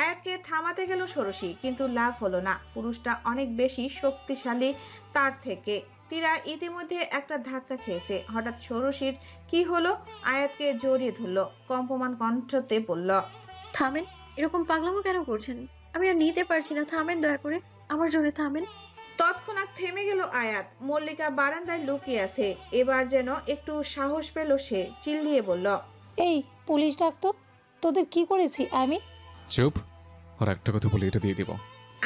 আয়াতকে থামাতে গেল ষোড়শী, কিন্তু লাভ হলো না। পুরুষটা অনেক বেশি শক্তিশালী তার থেকে। তীরা ইতিমধ্যে একটা ধাক্কা খেয়েছে। হঠাৎ ষোড়শীর কি হলো? আয়াতকে জড়িয়ে ধরলো, কম্পমান কণ্ঠতে বলল, থামেন, এরকম পাগলামো কেন করছেন? আমি আর নিতে পারছি না, থামেন দয়া করে, আমার জন্য থামেন। তৎক্ষণাৎ থেমে গেল আয়াত। মল্লিকা বারান্দায় লুকিয়ে আছে। এবার যেন একটু সাহস পেল সে, চিল্লিয়ে বলল, এই পুলিশ ডাকতো। তোদের কি করেছি আমি? চুপ, আর একটা কথা বলে এটা দিয়ে দিব।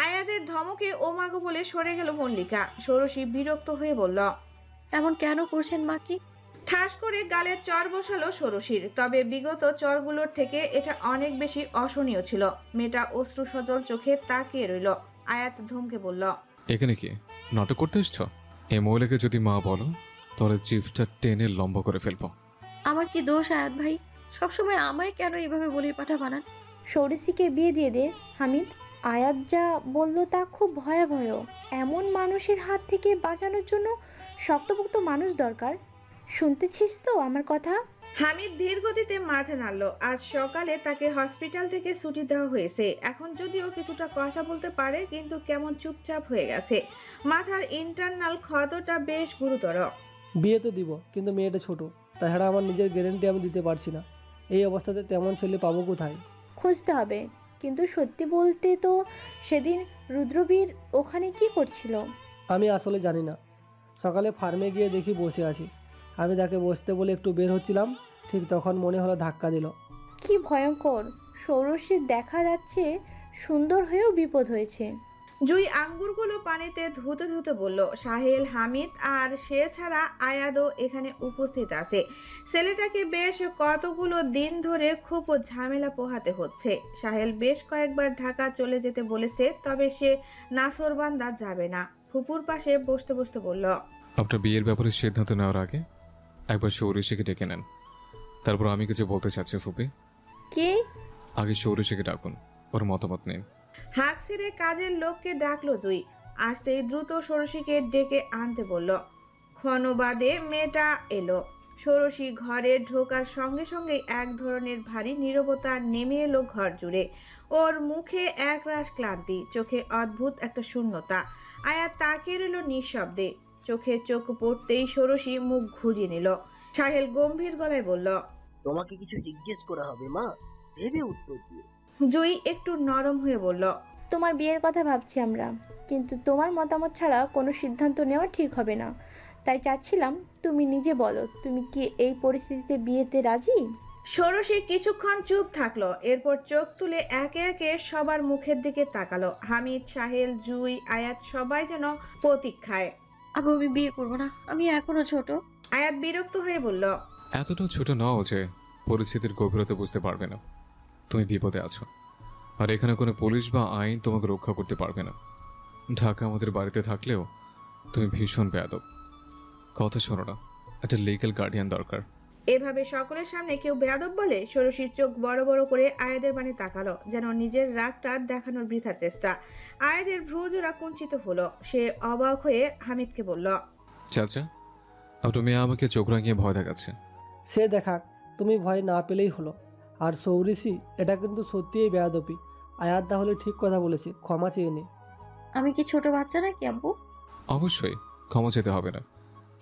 আয়াতের ধমকে ওমাগো বলে সরে গেল মল্লিকা। ষোড়শী বিরক্ত হয়ে বলল, এমন কেন করছেন মা? কি? ঠাস করে গালে চর বসালো ষোড়শীর। তবে বিগত চরগুলোর থেকে এটা অনেক বেশি অসহনীয় ছিল। মেয়েটা অশ্রু সজল চোখে তাকিয়ে রইল। আয়াত ধমকে বলল, এখানে কি নাটক করতে এসছো? এই মহিলাকে যদি মা বলো তাহলে চিপসটা টেনে লম্বা করে ফেলবো। আমার কি দোষ আয়াত ভাই? সবসময় আমায় কেন এইভাবে বলির পাঠা বানান? ষোড়শীকে বিয়ে দিয়ে দে হামিদ। আয়াত যা বলল তা খুব ভয়াবহ। এমন মানুষের হাত থেকে বাঁচানোর জন্য শক্তপোক্ত মানুষ দরকার। শুনতেছিস তো আমার কথা? হামিদ ধীর গতিতে মাথা নাড়ল। আজ সকালে তাকে হসপিটাল থেকে ছুটি দেওয়া হয়েছে। এখন যদিও কিছুটা কথা বলতে পারে, কিন্তু কেমন চুপচাপ হয়ে গেছে। মাথার ইন্টারনাল ক্ষতটা বেশ গুরুতর। বিয়ে তো দিব, কিন্তু মেয়েটা ছোট। তাছাড়া আমার নিজের গ্যারেন্টি আমি দিতে পারছি না। এই অবস্থাতে তেমন ছেলে পাবো কোথায়? খুঁজতে হবে। কিন্তু সত্যি বলতে তো সেদিন রুদ্রবীর ওখানে কি করছিল? আমি আসলে জানি না। সকালে ফার্মে গিয়ে দেখি বসে আছি। আমি তাকে বসতে বলে একটু বের হচ্ছিলাম, ঠিক তখন মনে হলো ধাক্কা দিল। কি ভয়ঙ্কর! ষোড়শীর দেখা যাচ্ছে সুন্দর হয়েও বিপদ হয়েছে। জুই আঙ্গুরগুলো পানিতে ধুতে ধুতে বলল, সাহেল, হামিদ আর সে ছাড়া আয়াদও এখানে উপস্থিত আছে। ছেলেটাকে বেশ কতগুলো দিন ধরে খুব ঝামেলা পোহাতে হচ্ছে। সাহেল বেশ কয়েকবার ঢাকা চলে যেতে বলেছে, তবে সে নাসরবান্দা যাবে না। ফুপুর পাশে বসতে বসতে বলল, আপনার বিয়ের ব্যাপারে সিদ্ধান্ত নেওয়ার আগে একবার ষোড়শীকে ডেকে নেন। তারপর আমি কিছু বলতে চাচ্ছি ফুপি। কে? আগে সৌরশীকে ডাকুন, ওর মতামত নেই। হাঁক ছেড়ে কাজের লোককে ডাকলো জুই। আসতেই দ্রুত ষোড়শীকে ডেকে আনতে বলল। ক্ষণবাদে মেয়েটা এলো। ষোড়শী ঘরে ঢোকার সঙ্গে সঙ্গে এক ধরনের ভারী নীরবতা নেমে এলো ঘর জুড়ে। ওর মুখে একরাশ ক্লান্তি, চোখে অদ্ভুত একটা শূন্যতা। আয়াত তাকিয়ে রইল নিঃশব্দে। চোখে চোখ পড়তেই ষোড়শী মুখ ঘুরিয়ে নিল। সাহেল গম্ভীর গলায় বলল, তোমাকে কিছু জিজ্ঞেস করা হবে মা, ভেবে উত্তর দিও। জুই একটু নরম হয়ে বলল, তোমার বিয়ের কথা ভাবছি আমরা, কিন্তু তোমার মতামত ছাড়া কোনো সিদ্ধান্ত নেওয়া ঠিক হবে না। তাই চাচ্ছিলাম তুমি নিজে বলো, তুমি কি এই পরিস্থিতিতে বিয়েতে রাজি? ষোড়শী কিছুক্ষণ চুপ থাকলো। এরপর চোখ তুলে একে একে সবার মুখের দিকে তাকালো। হামিদ, সাহেল, জুই, আয়াত সবাই যেন প্রতীক্ষায়। আবু আমি বিয়ে করবো না, আমি এখনো ছোট। আয়াত বিরক্ত হয়ে বলল, এতটা ছোট নও যে পরিস্থিতির গভীরতা বুঝতে পারবে না। তুমি বিপদে আছো, আর এখানে কোনো পুলিশ বা আইন তোমাকে রক্ষা করতে পারবে না। ঢাকা আমাদের বাড়িতে থাকলেও তুমি ভীষণ বেয়াদব। কথা শোনো না, একটা লিগ্যাল গার্ডিয়ান দরকার। এভাবে সকলের সামনে কেউ বেয়াদব বলে? ষোড়শীর চোখ বড় বড় করে আয়াদের বাণী তাকালো, যেন নিজের রাগটা দেখানোর বৃথা চেষ্টা। আয়াদের ভ্রুজোড়া কুঞ্চিত হলো। সে অবাক হয়ে হামিদকে বলল, চাচা, আপনার মেয়ে আমাকে চোখ রাঙিয়ে ভয় দেখাচ্ছে। সে দেখাক, তুমি ভয় না পেলেই হলো। আর সৌরিসি, এটা কিন্তু সত্যিই বেয়াদপি। আয়াত তাহলে ঠিক কথা বলেছে, ক্ষমা চেয়ে নে। আমি কি ছোট বাচ্চা নাকি আব্বু? অবশ্যই ক্ষমা চেতে হবে না।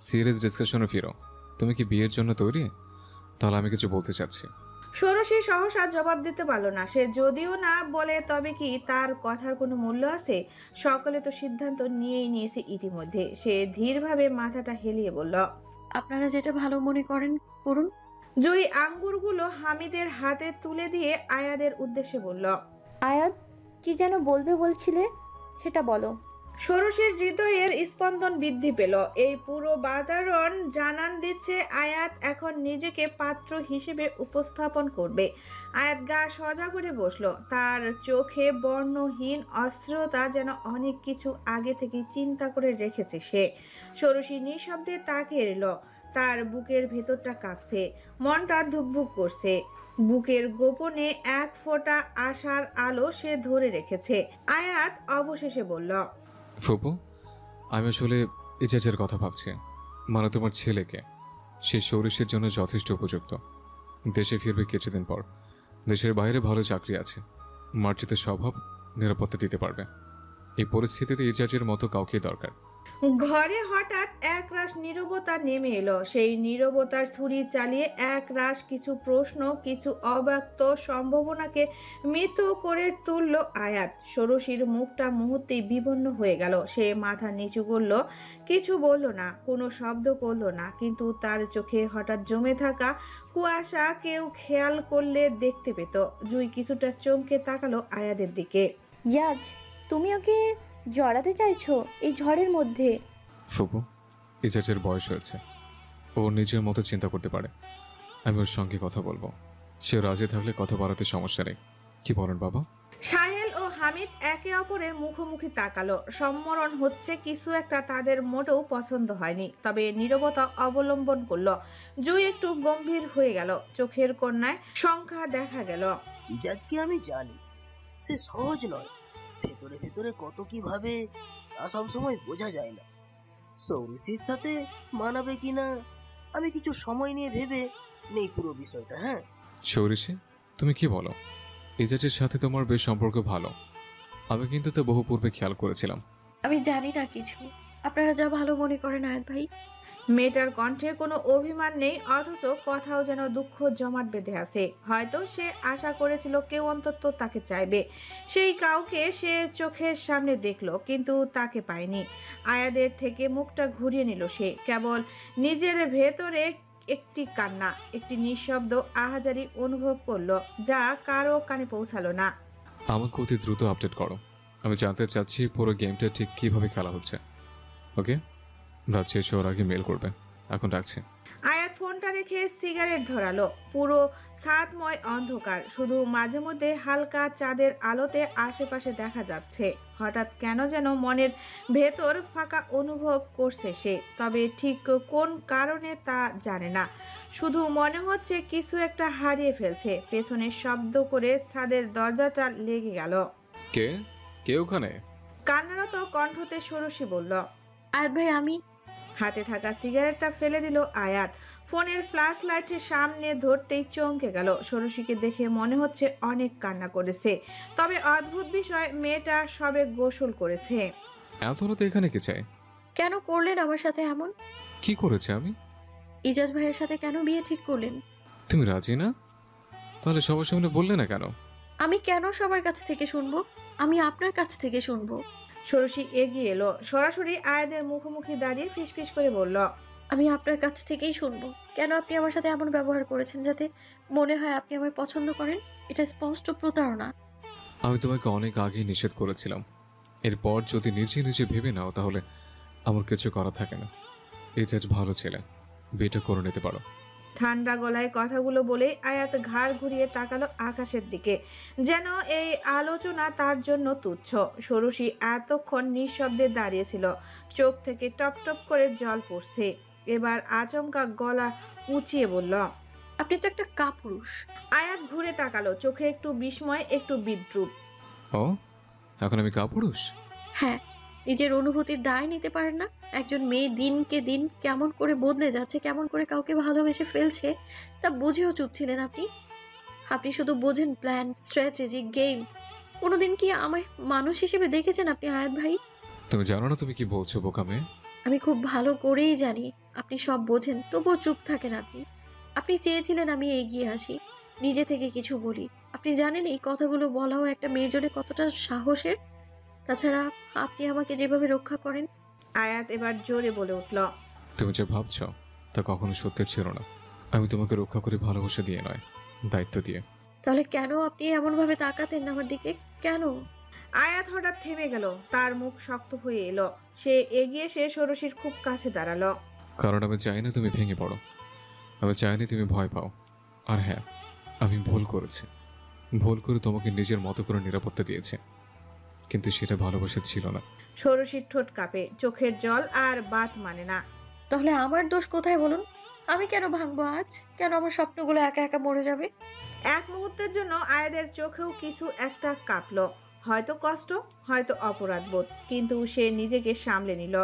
সিরিয়াস ডিসকাশনে ফিরো। তুমি কি বিয়ের জন্য তৈরি? তাহলে আমি কিছু বলতে চাচ্ছি। ষোড়শী সহসা জবাব দিতে পারল না। সে যদিও না বলে, তবে কি তার কথার কোনো মূল্য আছে? সকলে তো সিদ্ধান্ত নিয়েই নিয়েছে ইতিমধ্যে। সে ধীরভাবে মাথাটা হেলিয়ে বলল, আপনারা যেটা ভালো মনে করেন করুন। জুই আঙ্গুরগুলো হামিদের হাতে তুলে দিয়ে আয়াদের উদ্দেশ্যে বলল, আয়াত, কি যেন বলবে বলছিলে, সেটা বলো। ষোড়শীর হৃদয়ের স্পন্দন বৃদ্ধি পেল। এই পুরো বাতাবরণ জানান দিচ্ছে আয়াত এখন নিজেকে পাত্র হিসেবে উপস্থাপন করবে। আয়াত গা সজা করে বসলো। তার চোখে বর্ণহীন অস্ত্রতা, যেন অনেক কিছু আগে থেকে চিন্তা করে রেখেছে সে। ষোড়শী নিঃশব্দে তাকিয়ে এলো। তার বুকের ভেতরটা কাঁপছে, মনটা ধুকভুক করছে। বুকের গোপনে এক ফোঁটা আশার আলো সে ধরে রেখেছে। আয়াত অবশেষে বলল, ফুপু, আমি আসলে ইজাজের কথা ভাবছি। মানে তোমার ছেলেকে। সে সৌরিশের জন্য যথেষ্ট উপযুক্ত। দেশে ফিরবে কিছুদিন পর। দেশের বাইরে ভালো চাকরি আছে, মার্জিত স্বভাব, নিরাপত্তা দিতে পারবে। এই পরিস্থিতিতে ইজাজের মতো কাউকে দরকার। ঘরে হঠাৎ একরাশ নীরবতা নেমে এলো। সেই নীরবতার ছুরি চালিয়ে একরাশ কিছু প্রশ্ন, কিছু অব্যক্ত সম্ভাবনাকে মৃত করে তুলল আয়াত। ষোড়শীর মুখটা মুহূর্তেই বিবর্ণ হয়ে গেল। সে মাথা নিচু করল, কিছু বলল না, কোনো শব্দ করল না। কিন্তু তার চোখে হঠাৎ জমে থাকা কুয়াশা কেউ খেয়াল করলে দেখতে পেত। জুই কিছুটা চমকে তাকালো আয়াদের দিকে। ইয়াজ, তুমি ওকে জড়াতে চাইছো এই ঝড়ের মধ্যে? ফুপু, ইজাজের বয়স হয়েছে, ও নিজের মতো চিন্তা করতে পারে। আমি ওর সঙ্গে কথা বলবো। সে রাজি থাকলে কথা বাড়াতে সমস্যা নেই। কি বলেন বাবা? সাহেল ও হামিদ একে অপরের মুখোমুখি তাকালো। সম্মরণ হচ্ছে কিছু একটা তাদের মোটেও পছন্দ হয়নি, তবে নীরবতা অবলম্বন করলো। জুই একটু গম্ভীর হয়ে গেল। চোখের কন্যায় সংখ্যা দেখা গেল। ইজাজকে আমি জানি, সে সহজ নয়। ভেতরে ভেতরে কত কি ভাবে তা সবসময় বোঝা যায় না। সৌরসির সাথে মানাবে কিনা আমি কিছু সময় নিয়ে ভেবে নেই পুরো বিষয়টা। হ্যাঁ সৌরিশি, তুমি কি বলো? ইজাজের সাথে তোমার বেশ সম্পর্ক ভালো। আমি কিন্তু তা বহু পূর্বে খেয়াল করেছিলাম। আমি জানি না কিছু, আপনারা যা ভালো মনে করেন আয়াত ভাই। মেয়েটার কণ্ঠে কোনো অভিমান নেই, অথচ কথাও যেন দুঃখ জমাট বেঁধে আছে। হয়তো সে আশা করেছিল কেউ অন্তত তাকে চাইবে। সেই কাউকে সে চোখের সামনে দেখলো, কিন্তু তাকে পায়নি। আয়াদের থেকে মুখটা ঘুরিয়ে নিল সে। কেবল নিজের ভেতরে একটি কান্না, একটি নিঃশব্দ আহাজারি অনুভব করলো, যা কারো কানে পৌঁছালো না। আমাকে অতি দ্রুত আপডেট করো। আমি জানতে চাচ্ছি পুরো গেমটা ঠিক কিভাবে খেলা হচ্ছে। ওকে, রাত শেষ হওয়ার আগে মেল করবে। এখন রাখছি। আয়াত ফোনটা রেখে সিগারেট ধরালো। পুরো ছাদময় অন্ধকার, শুধু মাঝে মধ্যে হালকা চাঁদের আলোতে আশেপাশে দেখা যাচ্ছে। হঠাৎ কেন যেন মনের ভেতর ফাঁকা অনুভব করছে সে, তবে ঠিক কোন কারণে তা জানে না। শুধু মনে হচ্ছে কিছু একটা হারিয়ে ফেলছে। পেছনে শব্দ করে ছাদের দরজাটা লেগে গেল। কে কে ওখানে? কান্নারত কণ্ঠতে ষোড়শী বলল। আয়াত ভাই, আমি। হাতে থাকা সিগারেটটা ফেলে দিল আয়াত। ফোনের ফ্ল্যাশ লাইটের সামনে ধরতেই চমকে গেল। ষোড়শীকে দেখে মনে হচ্ছে অনেক কান্না করেছে, তবে অদ্ভুত বিষয়, মেয়েটা সবে গোসল করেছে। এত রাতে এখানে কে চাই? কেন করলেন আমার সাথে এমন? কি করেছে আমি? ইজাজ ভাইয়ের সাথে কেন বিয়ে ঠিক করলেন? তুমি রাজি না? তাহলে সবার সামনে বললে না কেন? আমি কেন সবার কাছ থেকে শুনবো? আমি আপনার কাছ থেকে শুনবো। ষোড়শী এগিয়ে এলো, সরাসরি আয়াদের মুখোমুখি দাঁড়িয়ে ফিসফিস করে বলল। আমি আপনার কাছ থেকেই শুনবো। কেন আপনি আমার সাথে এমন ব্যবহার করেছেন যাতে মনে হয় আপনি আমায় পছন্দ করেন? এটা স্পষ্ট প্রতারণা। আমি তোমাকে অনেক আগেই নিষেধ করেছিলাম। এরপর যদি নিজে নিজে ভেবে নাও তাহলে আমার কিছু করা থাকে না। এই জাজ ভালো ছেলে, বিয়েটা করে নিতে পারো। ঠান্ডা গলায় কথাগুলো বলে আয়াত ঘাড় ঘুরিয়ে তাকালো আকাশের দিকে, যেন এই আলোচনা তার জন্য তুচ্ছ। ষোড়শী এতক্ষণ নিঃশব্দে দাঁড়িয়েছিল, চোখ থেকে টপ টপ করে জল পড়ছে। এবার আচমকা গলা উঁচিয়ে বলল। আপনি তো একটা কাপুরুষ। আয়াত ঘুরে তাকালো, চোখে একটু বিস্ময়, একটু বিদ্রুপ। ও, এখন আমি কাপুরুষ? হ্যাঁ, নিজের অনুভূতির দায় নিতে পারেন না? একজন মেয়ে দিনকে দিন কেমন করে বদলে যাচ্ছে, কেমন করে কাউকে ভালোবেসে ফেলছে, তা বুঝেও চুপ ছিলেন আপনি। আপনি শুধু বোঝেন প্ল্যান, স্ট্র্যাটেজি, গেম। কোনোদিন কি আমায় মানুষ হিসেবে দেখেছেন আপনি আয়াত ভাই? তুমি জানো না তুমি কি বলছো বোকা মেয়ে? আমি খুব ভালো করেই জানি আপনি সব বোঝেন, তবুও চুপ থাকেন আপনি। আপনি চেয়েছিলেন আমি এগিয়ে আসি, নিজে থেকে কিছু বলি। আপনি জানেন এই কথাগুলো বলাও একটা মেয়ের জন্য কতটা সাহসের। তাছাড়া আপনি আমাকে যেভাবে রক্ষা করেন। আয়াত এবার জোরে বলে উঠল। তুমি যে ভাবছো তা কখনো সত্যি ছিল না। আমি তোমাকে রক্ষা করে ভালোবাসা দিয়ে নয়, দায়িত্ব দিয়ে। তাহলে কেন আপনি এমনভাবে তাকাতেন আমার দিকে? কেন? আয়াত হঠাৎ থেমে গেল, তার মুখ শক্ত হয়ে এলো। সে এগিয়ে এসে ষোড়শীর খুব কাছে দাঁড়ালো। কারণ আমি চাই না তুমি ভেঙে পড়ো, আমি চাইনি তুমি ভয় পাও। আর হ্যাঁ, আমি ভুল করেছি। ভুল করে তোমাকে নিজের মতো করে নিরাপত্তা দিয়েছে, কিন্তু সেটা ভালোবাসা ছিল না। ষোড়শীর ঠোঁট কাঁপে, চোখের জল আর বাত মানে না। তাহলে আমার দোষ কোথায় বলুন? আমি কেন ভাঙবো আজ? কেন আমার স্বপ্নগুলো একা একা মরে যাবে? এক মুহূর্তের জন্য আয়াদের চোখেও কিছু একটা কাঁপলো, হয়তো কষ্ট, হয়তো অপরাধ বোধ, কিন্তু সে নিজেকে সামলে নিল।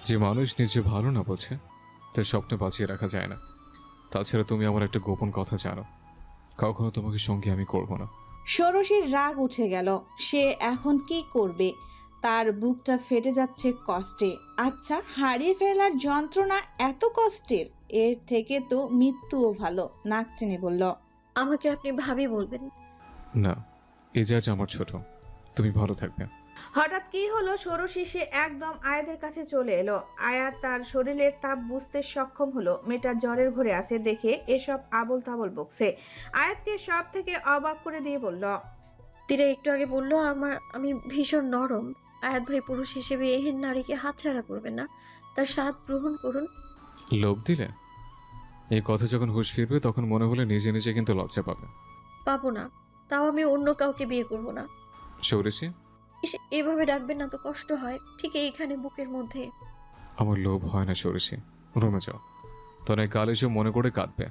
যে মানুষ নিজে ভালো না বোঝে তার স্বপ্ন বাঁচিয়ে রাখা যায় না। তাছাড়া তুমি আমার একটা গোপন কথা জানো, কখনো তোমাকে সঙ্গে আমি করব না। ষোড়শীর রাগ উঠে গেল। সে এখন কি করবে? তার বুকটা ফেটে যাচ্ছে কষ্টে। আচ্ছা, হারিয়ে ফেলার যন্ত্রণা এত কষ্টের? এর থেকে তো মৃত্যুও ভালো। নাক টেনে বলল। আমাকে আপনি ভাবি বলবেন না, এই জাজ আমার ছোট, তুমি ভালো থাকবে। হঠাৎ কি হলো? ষোড়শী সে একদম আয়াতের কাছে চলে এলো। আয়াত তার শরীরের তাপ বুঝতে সক্ষম হলো। মেয়েটা জ্বরের ঘরে আছে দেখে এসব আবল তাবল বকছে। আয়াতকে সব থেকে অবাক করে দিয়ে বলল। তীরা একটু আগে বললো আমি ভীষণ নরম। আয়াত ভাই পুরুষ হিসেবে এহেন নারীকে হাতছাড়া করবেন না, তার স্বাদ গ্রহণ করুন। লোভ দিলে? এই কথা যখন হুঁশ ফিরবে তখন মনে হলে নিজে নিজে কিন্তু লজ্জা পাবে। পাবো না, তাও আমি অন্য কাউকে বিয়ে করব না। সৌরেশী, এভাবে ডাকবেন না তো, কষ্ট হয় ঠিক এইখানে বুকের মধ্যে। আমার লোভ হয় না সৌরেশী, রুমে যাও, তোর কাল এসে মনে করে কাঁদবে।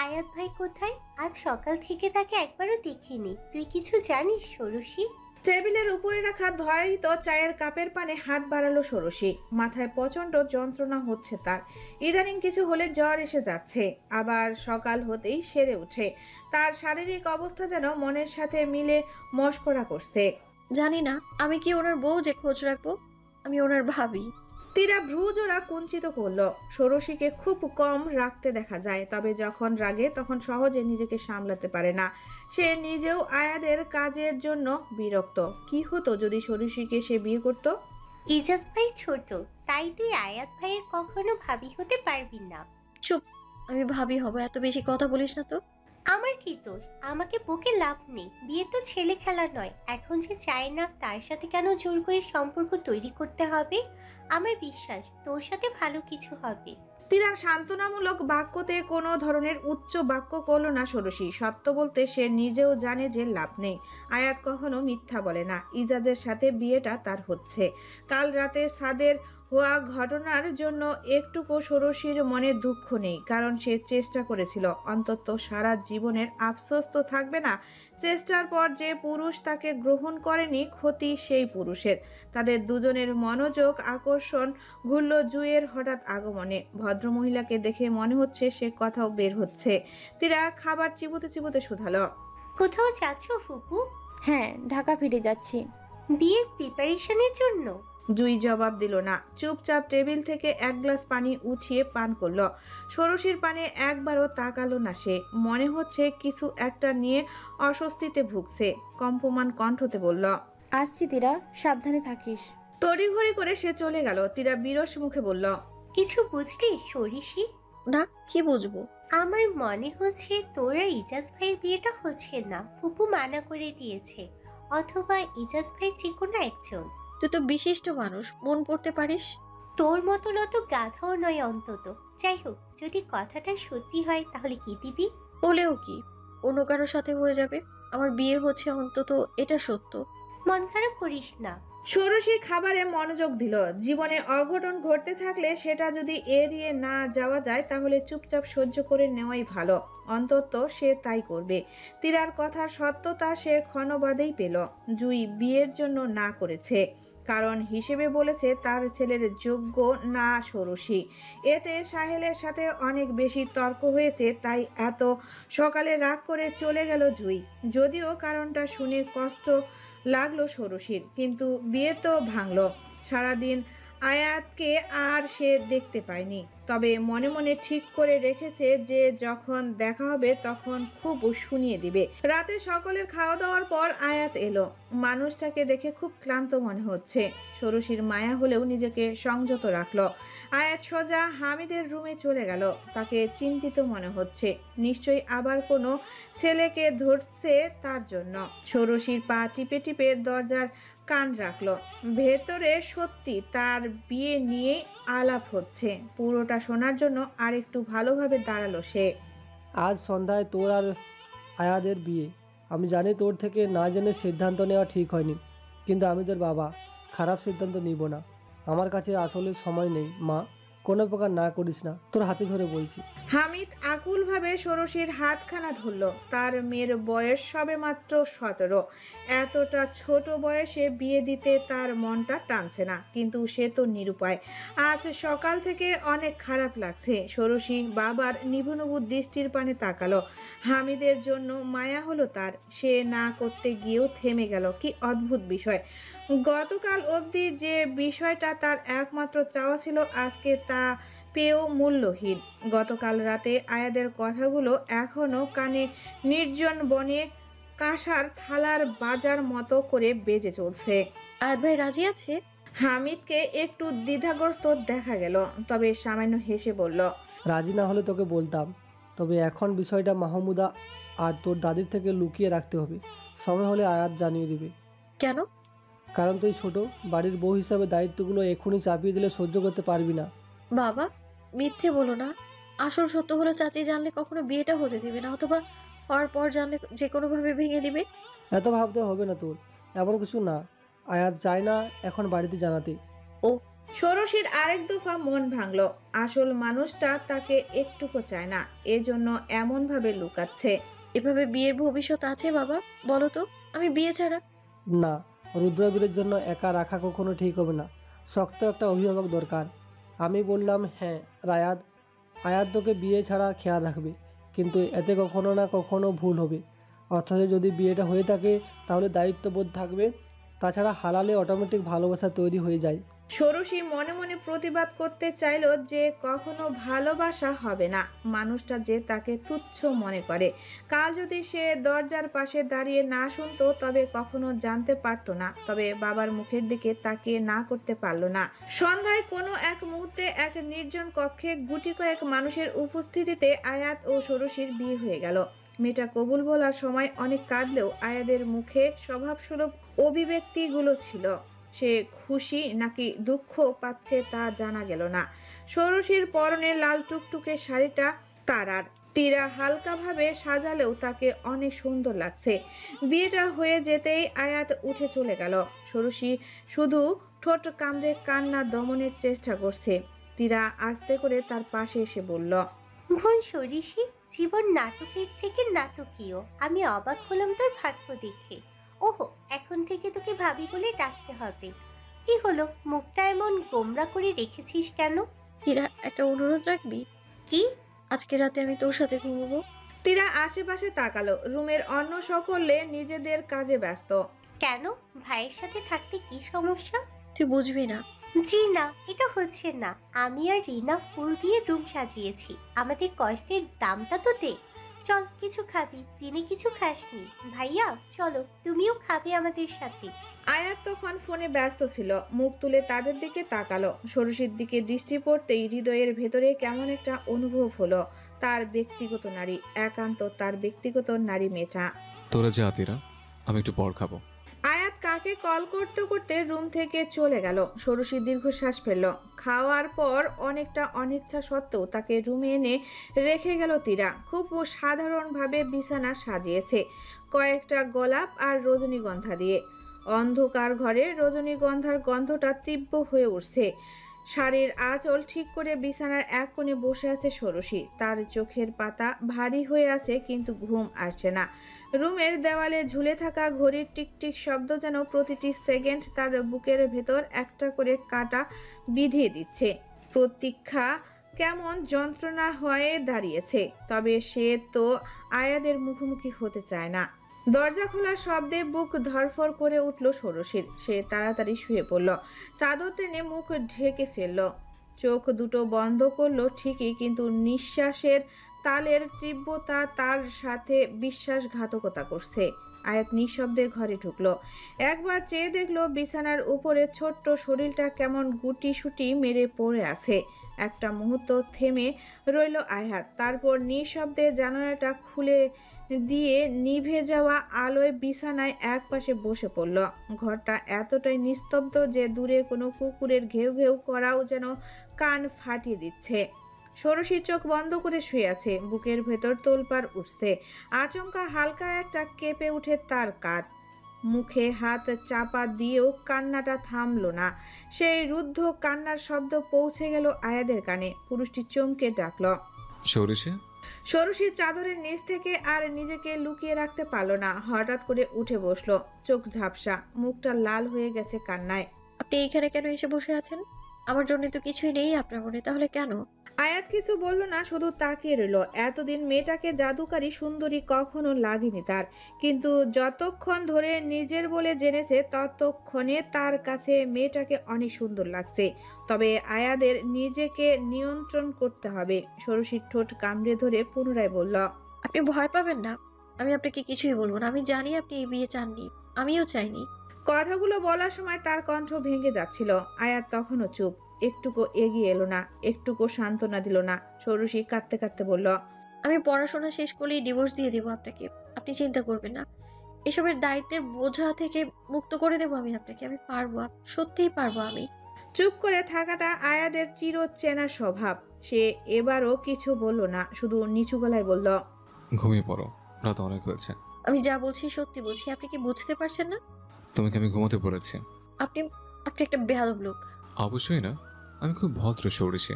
আয়াত ভাই কোথায়? আজ সকাল থেকে তাকে একবারও দেখিনি। তুই কিছু জানিস ষোড়শী? টেবিলের উপরে রাখা ধোয়ায়িত চায়ের কাপের পানে হাত বাড়ালো ষোড়শী। মাথায় প্রচন্ড যন্ত্রণা হচ্ছে তার। ইদানিং কিছু হলে জ্বর এসে যাচ্ছে, আবার সকাল হতেই সেরে উঠে। তার শারীরিক অবস্থা যেন মনের সাথে মিলে মশকরা করছে। জানি না আমি কি ওনার বউ যে খোঁজ রাখবো? আমি ওনার ভাবি। তীরা ভ্রুজোড়া কুঞ্চিত করলো। ষোড়শীকে খুব কম রাখতে দেখা যায়, তবে যখন রাগে তখন সহজে নিজেকে সামলাতে পারে না। সে নিজেও আয়াদের কাজের জন্য বিরক্ত। কি হতো যদি ষোড়শীকে সে বিয়ে করত? ইজাজ ভাই ছোট, তাই তুই আয়াত ভাইয়ের কখনো ভাবি হতে পারবি না। চুপ, আমি ভাবি হব? এত বেশি কথা বলিস না তো। আমার কি দোষ? আমাকে বকে লাভ নেই। বিয়ে তো ছেলে খেলা নয়। এখন যে চায় না তার সাথে কেন জোর করে সম্পর্ক তৈরি করতে হবে? আমার বিশ্বাস তোর সাথে ভালো কিছু হবে। তীরার সান্ত্বনামূলক বাক্যতে কোনো ধরনের উচ্চ বাক্য করল না ষোড়শী। সত্য বলতে সে নিজেও জানে যে লাভ নেই। আয়াত কখনো মিথ্যা বলে না। ইজাজের সাথে বিয়েটা তার হচ্ছে। কাল রাতে সাদের হওয়া ঘটনার জন্য একটুকু ষোড়শীর মনে দুঃখ নেই, কারণ সে চেষ্টা করেছিল। অন্তত সারা জীবনের আফসোস তো থাকবে না। চেষ্টার পর যে পুরুষ তাকে গ্রহণ করেনি, ক্ষতি সেই পুরুষের। তাদের দুজনের মনোযোগ আকর্ষণ ঘুরল জুঁইয়ের হঠাৎ আগমনে। ভদ্রমহিলাকে দেখে মনে হচ্ছে সে কথাও বের হচ্ছে। তীরা খাবার চিবোতে চিবোতে শুধালো, কোথাও যাচ্ছ ফুপু? হ্যাঁ, ঢাকা ফিরে যাচ্ছি। বিয়ের প্রিপারেশনের জন্য? জুঁই জবাব দিল না। চুপচাপ টেবিল থেকে এক গ্লাস পানি উঠিয়ে পান করলো। ষোড়শীর পানে একবারও তাকালো না সে। মনে হচ্ছে কিছু একটা নিয়ে অস্বস্তিতে ভুগছে। কম্পমান কণ্ঠতে বলল, আসছি তীরা, সাবধানে থাকিস। তড়িঘড়ি করে সে চলে গেল। তীরা বিরস মুখে বলল, কিছু বুঝলি সরিষি? না, কি বুঝবো? আমার মনে হচ্ছে তোরা ইজাজ ভাইয়ের বিয়েটা হচ্ছে না, ফুপু মানা করে দিয়েছে। অথবা ইজাজ ভাই যে কোনো একজন। তুই তো বিশিষ্ট মানুষ, মন পড়তে পারিস। তোর মতন অত গাধাও নয় অন্তত। যাই হোক, যদি কথাটা সত্যি হয় তাহলে কি দিবি? হলেও কি, অন্য কারোর সাথে হয়ে যাবে। আমার বিয়ে হচ্ছে, অন্তত এটা সত্য। মন খারাপ করিস না। ষোড়শী খাবারে মনোযোগ দিল। জীবনে অঘটন ঘটতে থাকলে সেটা যদি এড়িয়ে না যাওয়া যায় তাহলে চুপচাপ সহ্য করে নেওয়াই ভালো। অন্তত সে তাই করবে। তীরার কথার সত্যতা সে ক্ষণবাদেই পেল। জুঁই বিয়ের জন্য না করেছে, কারণ হিসেবে বলেছে তার ছেলের যোগ্য না ষোড়শী। এতে সাহেলের সাথে অনেক বেশি তর্ক হয়েছে, তাই এত সকালে রাগ করে চলে গেল জুঁই। যদিও কারণটা শুনে কষ্ট লাগলো ষোড়শীর, কিন্তু বিয়ে তো ভাঙল। সারাদিন আয়াতকে আর সে দেখতে পায়নি। তবে মনে মনে ঠিক করে রেখেছে যে যখন দেখা হবে তখন খুব শুনিয়ে দিবে। রাতে সকলের খাওয়া দাওয়ার পর আয়াত এলো। মানুষটাকে দেখে খুব ক্লান্ত মনে হচ্ছে। ষোড়শীর মায়া হলেও নিজেকে সংযত রাখলো। আয়াত সোজা হামিদের রুমে চলে গেল। তাকে চিন্তিত মনে হচ্ছে। নিশ্চয়ই আবার কোনো ছেলেকে ধরছে তার জন্য। ষোড়শীর পা টিপে টিপে দরজার কান রাখলো। ভেতরে সত্যি তার বিয়ে নিয়ে আলাপ হচ্ছে। পুরোটা শোনার জন্য আরেকটু ভালোভাবে দাঁড়ালো সে। আজ সন্ধ্যায় তোর আর আয়াদের বিয়ে। আমি জানি তোর থেকে না জেনে সিদ্ধান্ত নেওয়া ঠিক হয়নি, কিন্তু আমি তোর বাবা, খারাপ সিদ্ধান্ত নিব না। আমার কাছে আসলে সময় নেই মা, কোনো প্রকার না করিস না, তোর হাতে ধরে বলছি। হামিদ আকুলভাবে ষোড়শীর হাতখানা ধরল। তার মেয়ের বয়স সবে মাত্র 17। এতটা ছোট বয়সে বিয়ে দিতে তার মনটা টানছে না, কিন্তু সে তো নিরুপায়। আজ সকাল থেকে অনেক খারাপ লাগছে। ষোড়শী বাবার নিভু দৃষ্টির পানে তাকালো। হামিদের জন্য মায়া হলো তার। সে না করতে গিয়েও থেমে গেল। কি অদ্ভুত বিষয়! গতকাল অবধি যে বিষয়টা তার একমাত্র চাওয়া ছিল, আজকে তা পেয়েও মূল্যহীন। গতকাল রাতে আয়াদের কথাগুলো এখনো কানে নির্জন বনে কাঁসার থালার বাজার মতো করে বেজে চলছে। আয়াত ভাই রাজি আছে? হামিদকে একটু দ্বিধাগ্রস্ত দেখা গেল, তবে সামান্য হেসে বলল, রাজি না হলে তোকে বলতাম, তবে এখন বিষয়টা মাহমুদা আর তোর দাদির থেকে লুকিয়ে রাখতে হবে। সময় হলে আয়াত জানিয়ে দিবে। কেন? কারণ তুই ছোট, বাড়ির বউ হিসাবে দায়িত্বগুলো এখনই চাপিয়ে দিলে সহ্য করতে পারবি না। বাবা, মিথ্যে বলো না। আসল সত্য হলো চাচি জানলে কখনো বিয়েটা হতে দিবে না, অথবা হওয়ার পর জানলে যে কোনোভাবে ভেঙে দিবে। এত ভাবতে হবে না তোর, এমন কিছু না। আয়াত চায় না এখন বাড়িতে জানাতে। ও। ষোড়শীর আরেক দফা মন ভাঙল। আসল মানুষটা তাকে একটুকু চায় না, এজন্য এমনভাবে লুকাচ্ছে। এভাবে বিয়ের ভবিষ্যৎ আছে বাবা? বলো তো, আমি বিয়ে ছাড়া। না, রুদ্রবীরের জন্য একা রাখা কখনো ঠিক হবে না। শক্ত একটা অভিভাবক দরকার। আমি বললাম হ্যাঁ রায়াত, আয়াত তোকে বিয়ে ছাড়া খেয়াল রাখবে, কিন্তু এতে কখনো না কখনো ভুল হবে। অথচ যদি বিয়েটা হয়ে থাকে তাহলে দায়িত্ববোধ থাকবে। তাছাড়া হালালে অটোমেটিক ভালোবাসা তৈরি হয়ে যায়। ষোড়শী মনে মনে প্রতিবাদ করতে চাইল যে কখনো ভালোবাসা হবে না। মানুষটা যে তাকে তুচ্ছ মনে করে। কাল যদি সে দরজার পাশে দাঁড়িয়ে না শুনতো তবে কখনো জানতে পারতো না। তবে বাবার মুখের দিকে তাকিয়ে না করতে পারল না। সন্ধ্যায় কোনো এক মুহূর্তে এক নির্জন কক্ষে গুটি কয়েক মানুষের উপস্থিতিতে আয়াত ও ষোড়শীর বিয়ে হয়ে গেল। মেয়েটা কবুল বলার সময় অনেক কাঁদলেও আয়াদের মুখে স্বভাবসুলভ অভিব্যক্তিগুলো ছিল। সে খুশি নাকি দুঃখ পাচ্ছে তা জানা গেল না। ষোড়শীর পরনে লাল টুকটুকে শাড়িটা তারার। তীরা হালকাভাবে সাজালেও তাকে অনেক সুন্দর লাগছে। বিয়েটা হয়ে যেতেই আয়াত উঠে চলে গেল। ষোড়শী শুধু ঠোঁট কামড়ে কান্না দমনের চেষ্টা করছে। তীরা আস্তে করে তার পাশে এসে বলল, বোন সরিষি, জীবন নাটকের থেকে নাটকীয়। আমি অবাক হলাম তোর ভাগ্য দেখে। ওহো, এখন থেকে তোকে ভাবি বলে ডাকতে হবে। কি হলো, মুখটা এমন গোমরা করে রেখেছিস কেন? তীরা, একটা অনুরোধ রাখবি? কি? আজকে রাতে আমি তোর সাথে ঘুমাবো। তীরা আশেপাশে তাকালো। রুমের অন্য সকলে নিজেদের কাজে ব্যস্ত। কেন, ভাইয়ের সাথে থাকতে কি সমস্যা? তুই বুঝবি না। জি না, এটা হচ্ছে না। আমি আর রিনা ফুল দিয়ে রুম সাজিয়েছি। আমাদের কষ্টের দামটা তো দে। চল, কিছু খাবি, দিনে কিছু খাসনি। ভাইয়া চলো, তুমিও খাবে আমাদের সাথে। আয়াত তখন ফোনে ব্যস্ত ছিল। মুখ তুলে তাদের দিকে তাকালো। ষোড়শীর দিকে দৃষ্টি পড়তেই হৃদয়ের ভেতরে কেমন একটা অনুভব হলো। তার ব্যক্তিগত নারী, একান্ত তার ব্যক্তিগত নারী মেয়েটা। তোরা যা তীরা, আমি একটু পর খাবো। আয়াত কাকে কল করতে করতে রুম থেকে চলে গেল। ষোড়শী দীর্ঘশ্বাস ফেলল। খাওয়ার পর অনেকটা অনিচ্ছা সত্ত্বেও তাকে রুমে এনে রেখে গেল তীরা। খুব সাধারণভাবে বিছানা সাজিয়েছে কয়েকটা গোলাপ আর রজনীগন্ধা দিয়ে। অন্ধকার ঘরে রজনীগন্ধার গন্ধটা তীব্র হয়ে উঠছে। শাড়ির আঁচল ঠিক করে বিছানার এক কোণে বসে আছে ষোড়শী। তার চোখের পাতা ভারী হয়ে আছে, কিন্তু ঘুম আসছে না। রুমের দেওয়ালে ঝুলে থাকা ঘড়ির টিকটিক শব্দ যেন প্রতিটি সেকেন্ড তার বুকের ভেতর একটা করে কাঁটা বিধিয়ে দিচ্ছে। প্রতীক্ষা কেমন যন্ত্রণা হয়ে দাঁড়িয়েছে। তবে সে তো আয়াদের মুখোমুখি হতে চায় না। দরজা খোলার শব্দে বুক ধরফর করে উঠল ষোড়শীর। সে তাড়াতাড়ি শুয়ে পড়ল। চাদর টেনে মুখ ঢেকে ফেলল। চোখ দুটো বন্ধ করলো ঠিকই, কিন্তু নিঃশ্বাসের তালের তীব্রতা তার সাথে বিশ্বাসঘাতকতা করছে। আয়াত নিঃশব্দে ঘরে ঢুকলো। একবার চেয়ে দেখলো বিছানার উপরে ছোট্ট শরীরটা কেমন গুটিসুটি মেরে পড়ে আছে। একটা মুহূর্ত থেমে রইল আয়াত। তারপর নিঃশব্দে জানালাটা খুলে দিয়ে নিভে যাওয়া আলোয় বিছানায় একপাশে বসে পড়ল। ঘরটা এতটাই নিস্তব্ধ যে দূরে কোনো কুকুরের ঘেউ ঘেউ করাও যেন কান ফাটিয়ে দিচ্ছে। ষোড়শী চোখ বন্ধ করে শুয়ে আছে। বুকের ভেতর তোলপাড় উঠছে। আচমকা হালকা একটা কেঁপে উঠে তার কাঁধ। মুখে হাত চাপা দিয়েও কান্নাটা থামলো না। সেই রুদ্ধ কান্নার শব্দ পৌঁছে গেল আয়াদের কানে। পুরুষটি চমকে ডাকল, ষোড়শী। ষোড়শী চাদরের নিচ থেকে আর নিজেকে লুকিয়ে রাখতে পারল না। হঠাৎ করে উঠে বসলো। চোখ ঝাপসা, মুখটা লাল হয়ে গেছে কান্নায়। আপনি এইখানে কেন এসে বসে আছেন? আমার জন্য তো কিছুই নেই আপনার মনে, তাহলে কেন? আয়াত কিছু বলল না, শুধু তাকিয়ে রইল। এতদিন মেয়েটাকে জাদুকারী সুন্দরী কখনো লাগেনি তার, কিন্তু যতক্ষণ ধরে নিজের বলে জেনেছে ততক্ষণে তার কাছে মেয়েটাকে অনেক সুন্দর লাগছে। তবে আয়াদের নিজেকে নিয়ন্ত্রণ করতে হবে। ষোড়শীর ঠোঁট কামড়ে ধরে পুনরায় বলল, আপনি ভয় পাবেন না, আমি আপনাকে কিছুই বলবো না। আমি জানি আপনি এই বিয়ে চাননি, আমিও চাইনি। কথাগুলো বলার সময় তার কণ্ঠ ভেঙে যাচ্ছিল। আয়াত তখনও চুপ। একটুকু এগিয়ে এলো না, একটুকু সান্ত্বনা দিল না। ষোড়শী কাঁদতে কাঁদতে বলল, আমি পড়াশোনা শেষ করলেই ডিভোর্স দিয়ে দেবো আপনাকে, আপনি চিন্তা করবেন না। এসবের দায়িত্বের বোঝা থেকে মুক্ত করে দেবো আমি আপনাকে। আমি পারবো, সত্যিই পারবো আমি। চুপ করে থাকাটা আয়াদের চির চেনা স্বভাব। সে এবারও কিছু বলল না, শুধু নিচু গলায় বলল, ঘুমিয়ে পড়ো, রাত অনেক হয়েছে। আমি যা বলছি সত্যি বলছি, আপনি কি বুঝতে পারছেন না? তোমাকে আমি ঘুমাতে পড়েছি। আপনি আপনি একটা বেয়াদব লোক। অবশ্যই না, আমি খুব ভদ্র ষোড়শী।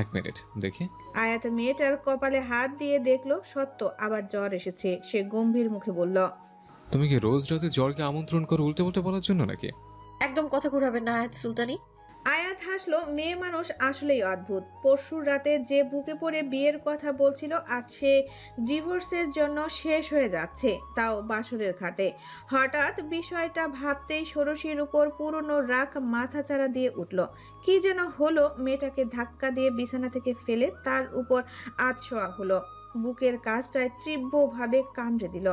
এক মিনিট দেখি। আয়াত মেয়েটার কপালে হাত দিয়ে দেখলো সত্য আবার জ্বর এসেছে। সে গম্ভীর মুখে বলল, তুমি কি রোজ রাতে জ্বরকে আমন্ত্রণ করো উল্টে পাল্টে বলার জন্য নাকি? একদম কথা ঘুরাবেন না আয়াত সুলতানি। আয়াত হাসলো। মেয়ে মানুষ আসলেই অদ্ভুত। পরশুর রাতে যে বুকে পড়ে বিয়ের কথা বলছিল, আজ সে ডিভোর্সের জন্য শেষ হয়ে যাচ্ছে, তাও বাসরের ঘাটে। হঠাৎ বিষয়টা ভাবতেই ষোড়শীর উপর পুরনো রাগ মাথাচাড়া দিয়ে উঠল। কি যেন হলো, মেয়েটাকে ধাক্কা দিয়ে বিছানা থেকে ফেলে তার উপর আধশোয়া হলো। বুকের কাছটায় তীব্রভাবে কামড়ে দিল।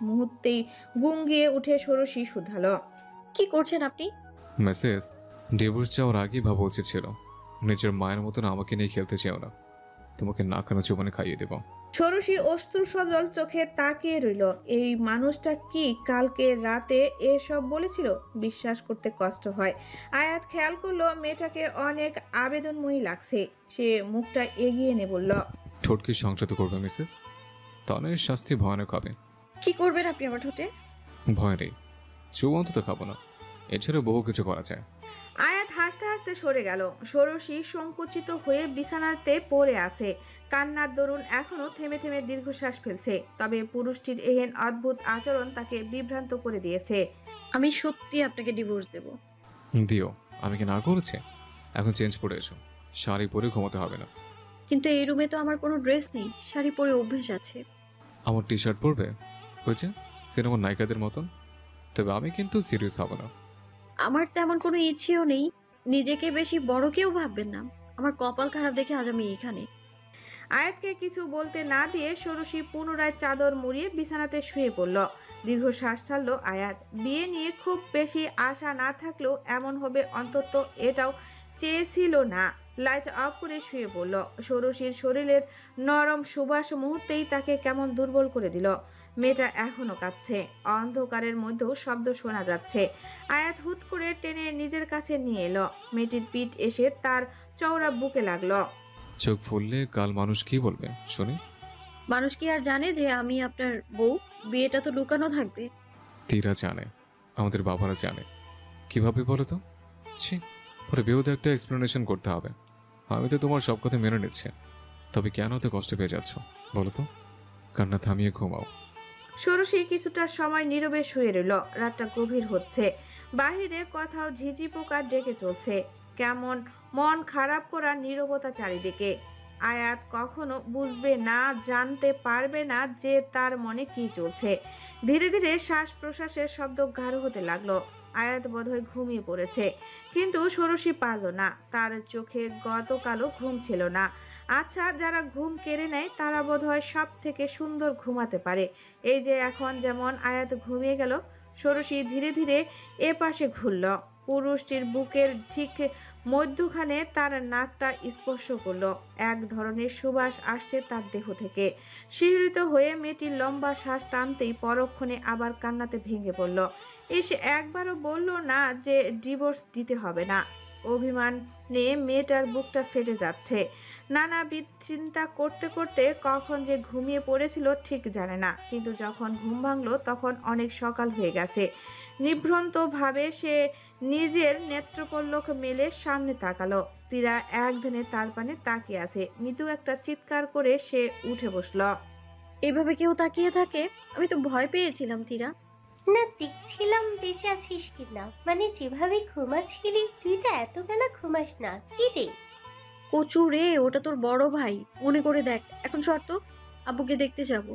মুহূর্তেই গুঙ্গিয়ে উঠে ষোড়শী শুধালো, কি করছেন আপনি? মেসেজ, ডিভোর্স চাওয়ার আগেই ভাবা উচিত ছিল। নিজের মায়ের মতন আমাকে নিয়ে খেলতে চেও না। তোমাকে না খানো চুবানে খাইয়ে দেব। ষোড়শী অশ্রু সজল চোখে তাকিয়ে রইল। এই মানুষটা কি কালকে রাতে এসব বলেছিল? বিশ্বাস করতে কষ্ট হয়। আয়াত খেয়াল করলো মেয়েটাকে অনেক আবেদনময়ী লাগছে। সে মুখটা এগিয়ে এনে বলল, ঠোঁটকে সংযত করবে মিসেস, তনের শাস্তি ভয়ানক হবে। কি করবেন আপনি আমার ঠোঁটে? ভয় নেই, চুপ অন্তত খাবো না। এছাড়া বহু কিছু করা যায়। আয়াত হাসতে হাসতে সরে গেল। ষোড়শী সংকুচিত হয়ে বিছানাতে পড়ে আছে। কান্নার দরুন এখনো থেমে থেমে দীর্ঘশ্বাস ফেলছে। তবে পুরুষটির এহেন অদ্ভুত আচরণ তাকে বিভ্রান্ত করে দিয়েছে। আমি সত্যি আপনাকে ডিভোর্স দেব। দিও, আমি কি না করেছি? এখন চেঞ্জ করে এসো, শাড়ি পরে ঘুমাতে হবে না। কিন্তু এই রুমে তো আমার কোনো ড্রেস নেই, শাড়ি পরে অভ্যেস আছে। আমার টি শার্ট পরবে? হয়েছে সিনেমার নায়িকাদের মতন। তবে আমি কিন্তু সিরিয়াস হব না। আমার তেমন কোনো ইচ্ছেও নেই। নিজেকে বেশি বড় কেউ ভাববেন না। আমার কপাল খারাপ দেখে আজ আমি এখানে। আয়াতকে কিছু বলতে না দিয়ে ষোড়শী পুনরায় চাদর মুড়িয়ে বিছানাতে শুয়ে পড়ল। দীর্ঘশ্বাস ছাড়ল আয়াত। বিয়ে নিয়ে খুব বেশি আশা না থাকলেও এমন হবে অন্তত এটাও চেয়েছিল না। লাইট অফ করে শুয়ে পড়ল। ষোড়শীর শরীরের নরম সুবাস মুহূর্তেই তাকে কেমন দুর্বল করে দিল। মেয়েটা এখনো কাঁদছে। অন্ধকারের মধ্যেও শব্দ শোনা যাচ্ছে। আয়াত হুট করে টেনে নিজের কাছে নিয়ে এলো। মেয়েটির পিঠ এসে তার চওড়া বুকে লাগলো। চোখ ফুললে কাল মানুষ কি বলবে শুনি? মানুষ কি আর জানে যে আমি আপনার বউ? বিয়েটা তো লুকানো থাকবে। তীরা জানে, আমাদের বাবারা জানে। কিভাবে বলো তো? ছি, পরে বিয়েতে একটা এক্সপ্লেনেশন করতে হবে। আমি তো তোমার সব কথা মেনে নিচ্ছি, তবে কেন এত কষ্ট পেয়ে যাচ্ছ বলো তো? কান্না থামিয়ে ঘুমাও। ষোড়শী কিছুটা সময় নীরবে শুয়ে রইল। রাতটা গভীর হচ্ছে। বাহিরে কোথাও ঝিঝি পোকা ডেকে চলছে। কেমন মন খারাপ করা নীরবতা চারিদিকে। আয়াত কখনো বুঝবে না, জানতে পারবে না যে তার মনে কি চলছে। ধীরে ধীরে শ্বাস প্রশ্বাসের শব্দ গাঢ় হতে লাগলো। আয়াত বোধহয় ঘুমিয়ে পড়েছে, কিন্তু ষোড়শী পারল না। তার চোখে গতকালও ঘুম ছিল না। আচ্ছা, যারা ঘুম কেড়ে নেয় তারা বোধহয় সব থেকে সুন্দর ঘুমাতে পারে। এই যে এখন যেমন আয়াত ঘুমিয়ে গেল। ষোড়শী ধীরে ধীরে এ পাশে ঘুরল। পুরুষটির বুকের ঠিক মধ্যখানে তার নাকটা স্পর্শ করলো। এক ধরনের সুবাস আসছে তার দেহ থেকে। শিহরিত হয়ে মেয়েটির লম্বা শ্বাস টানতেই পরক্ষণে আবার কান্নাতে ভেঙে পড়ল। এসে একবারও বলল না যে ডিভোর্স দিতে হবে না। অভিমান নিয়ে মেয়েটার বুকটা ফেটে যাচ্ছে। নানাবিধ চিন্তা করতে করতে কখন যে ঘুমিয়ে পড়েছিল ঠিক জানে না। কিন্তু যখন ঘুম ভাঙলো তখন অনেক সকাল হয়ে গেছে। নিভ্রান্তভাবে সে নিজের নেত্রপল্লক মেলে সামনে তাকালো। তীরা একধানে তার পানে তাকিয়ে আছে। মৃদু একটা চিৎকার করে সে উঠে বসল। এইভাবে কেউ তাকিয়ে থাকে? আমি তো ভয় পেয়েছিলাম তীরা। না, দেখছিলাম বেঁচে আছিস কিনা। মানে যেভাবে ঘুমাচ্ছিলি, তুই তো এত বেলা ঘুমাস না। কি রে? কচু রে, ওটা তোর বড় ভাই। মনে করে দেখ। এখন শর্ত, আব্বুকে দেখতে যাব।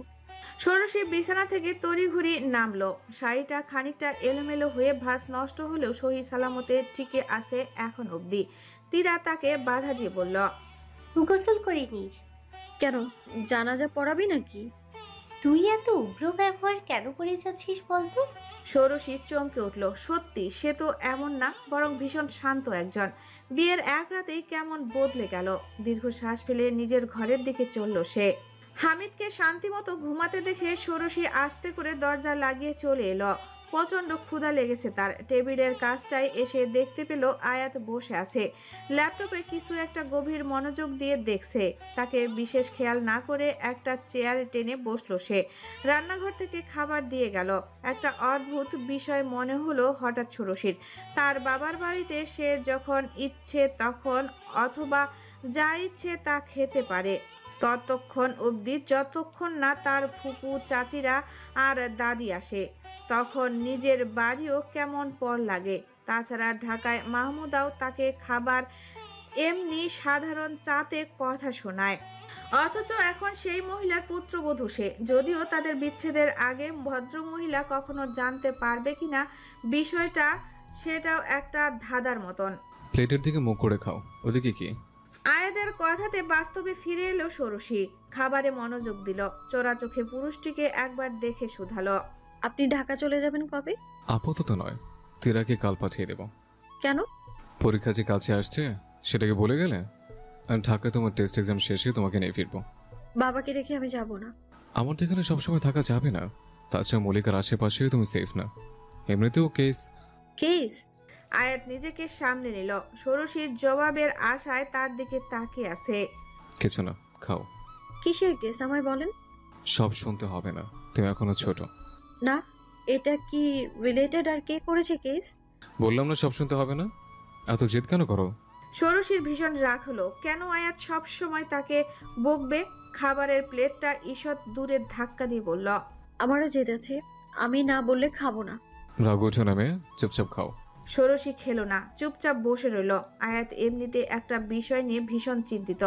ষোড়শী বিছানা থেকে তড়িঘড়ি নামলো। শাড়িটা খানিকটা এলোমেলো হয়ে ভাঁজ নষ্ট হলেও সহি সালামতে টিকে আছে এখন অবধি। তীরা তাকে বাধা দিয়ে বলল, গোসল করে নিস। কেন, জানাজা পড়াবি নাকি? তুই এত উগ্র ব্যবহার কেন করে যাচ্ছিস বলতো? ষোড়শী চমকে উঠল। সত্যি সে তো এমন না, বরং ভীষণ শান্ত একজন। বিয়ের এক রাতেই কেমন বদলে গেল। দীর্ঘশ্বাস ফেলে নিজের ঘরের দিকে চলল সে। হামিদকে শান্তিমতো ঘুমাতে দেখে ষোড়শী আস্তে করে দরজা লাগিয়ে চলে এলো। প্রচন্ড ক্ষুধা লেগেছে তার। টেবিলের কাছটায় এসে দেখতে পেল আয়াত বসে আছে। ল্যাপটপে কিছু একটা গভীর মনোযোগ দিয়ে দেখছে। তাকে বিশেষ খেয়াল না করে একটা চেয়ার টেনে বসলো সে। রান্নাঘর থেকে খাবার দিয়ে গেল। একটা অদ্ভুত বিষয় মনে হলো হঠাৎ ষোড়শীর। তার বাবার বাড়িতে সে যখন ইচ্ছে তখন অথবা যা ইচ্ছে তা খেতে পারে, ততক্ষণ অবধি যতক্ষণ না তার ফুপু চাচিরা আর দাদি আসে। তখন নিজের বাড়িও কেমন পর লাগে। তাছাড়া ঢাকায় মাহমুদাও তাকে খাবার এমনি সাধারণ চাতে কথা শোনায়। অথচ এখন সেই মহিলার পুত্রবধূ সে। যদিও তাদের বিচ্ছেদের আগে ভদ্রমহিলা কখনো জানতে পারবে কিনা বিষয়টা, সেটাও একটা ধাঁধার মতন। প্লেটের দিকে মুখ করে খাও। ওদিকে কি? আয়াদের কথাতে বাস্তবে ফিরে এলো ষোড়শী। খাবারে মনোযোগ দিল। চোরা চোখে পুরুষটিকে একবার দেখে শুধালো, আপনি ঢাকা চলে যাবেন কবে? আপাতত নয়, তীরাকে কাল পাঠিয়ে দেব। কেন? পরীক্ষা যে কাছে আসছে সেটাকে বলে গেলে, আর ঢাকা তোমার টেস্ট এক্সাম শেষে তোমাকে নিয়ে ফিরবো। বাবাকে রেখে আমি যাব না। আমার তো এখানে সবসময় থাকা যাবে না। তাছাড়া মল্লিকার আশেপাশেও তুমি সেফ না। এমনিতেও কেস। কেস? আয়াত নিজেকে সামনে নিল। ষোড়শীর জবাবের আশায় তার দিকে তাকিয়ে আছে। কিছু না, খাও। কিসের কেস আমায় বলেন? সব শুনতে হবে না, তুমি এখনো ছোট। না, এটা কি রিলেটেড আর কে করেছে কেস? বললাম না সব শুনতে হবে না। এত জেদ কেন করো? ষোড়শীর ভীষণ রাগ হলো। কেন আয়াত সব সময় তাকে বকবে? খাবারের প্লেটটা ঈষৎ দূরে ধাক্কা দিয়ে বলল, আমারও জেদ আছে, আমি না বললে খাবো না। রাগ ওঠো না মেয়ে, চুপচাপ খাও। ষোড়শী খেলো না, চুপচাপ বসে রইল। আয়াত এমনিতে একটা বিষয় নিয়ে ভীষণ চিন্তিত।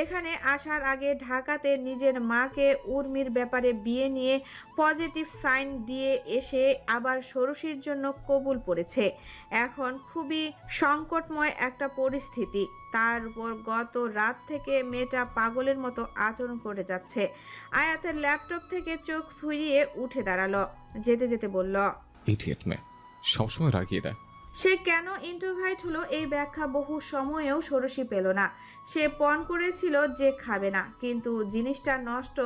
এখানে আসার আগে ঢাকাতে নিজের মাকে উর্মির ব্যাপারে বিয়ে নিয়ে পজিটিভ সাইন দিয়ে এসে আবার ষোড়শীর জন্য কবুল পড়েছে। এখন খুবই সংকটময় একটা পরিস্থিতি। তার উপর গত রাত থেকে মেয়েটা পাগলের মতো আচরণ করে যাচ্ছে। আয়াতের ল্যাপটপ থেকে চোখ ফিরিয়ে উঠে দাঁড়ালো, যেতে যেতে বলল, ইডিয়েট মেয়ে, সবসময় রাগিয়ে দেয়। সে কেন ইন্ট্রোভার্ট হলো এই ব্যাখ্যা বহু সময়েও ষোড়শী পেল না। সে পণ করেছিল যে খাবে না, কিন্তু জিনিসটা নষ্ট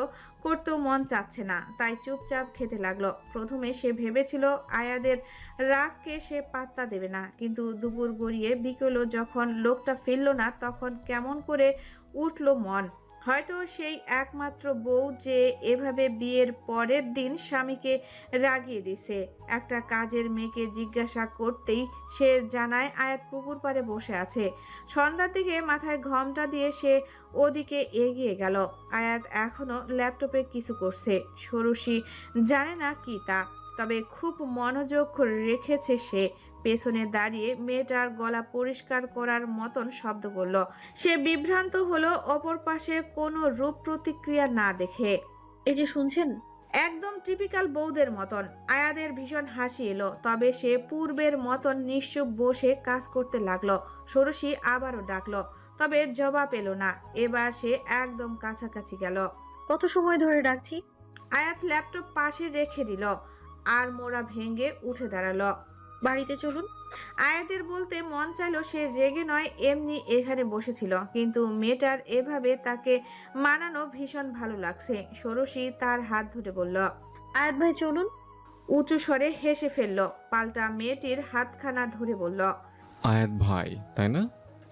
করতেও মন চাচ্ছে না, তাই চুপচাপ খেতে লাগলো। প্রথমে সে ভেবেছিল আয়াদের রাগকে সে পাত্তা দেবে না, কিন্তু দুপুর গড়িয়ে বিকেলও যখন লোকটা ফিরল না, তখন কেমন করে উঠল মন। হয়তো সেই একমাত্র বউ যে এভাবে বিয়ের পরের দিন স্বামীকে রাগিয়ে দিছে। একটা কাজের মেয়েকে জিজ্ঞাসা করতেই সে জানায় আয়াত পুকুর পাড়ে বসে আছে। সন্ধ্যার দিকে মাথায় ঘোমটা দিয়ে সে ওদিকে এগিয়ে গেল। আয়াত এখনো ল্যাপটপে কিছু করছে, ষোড়শী জানে না কি তা, তবে খুব মনোযোগ রেখেছে সে। পেছনে দাঁড়িয়ে মেয়েটার গলা পরিষ্কার করার মতন শব্দ করল। সে বিভ্রান্ত হলো অপর পাশে কোনো রূপ প্রতিক্রিয়া না দেখে। এই যে শুনছেন, একদম টিপিক্যাল বউদের মতন। আয়াদের ভীষণ হাসি এলো, তবে সে পূর্বের মতন নিশ্চুপ বসে কাজ করতে লাগলো। ষোড়শী আবারও ডাকলো, তবে জবাব এলো না। এবার সে একদম কাছাকাছি গেল। কত সময় ধরে ডাকছি? আয়াত ল্যাপটপ পাশে রেখে দিল আর মোড়া ভেঙে উঠে দাঁড়ালো। বাড়িতে চলুন। আয়াতের বলতে মন চাইলো সে রেগে নয়, এমনি এখানে বসেছিল, কিন্তু মেয়েটার এভাবে তাকে মানানো ভীষণ ভালো লাগছে। ষোড়শী তার হাত ধরে বলল, আয়াত ভাই চলুন। উঁচু স্বরে হেসে ফেলল, পাল্টা মেয়েটির হাতখানা ধরে বলল, আয়াত ভাই তাই না?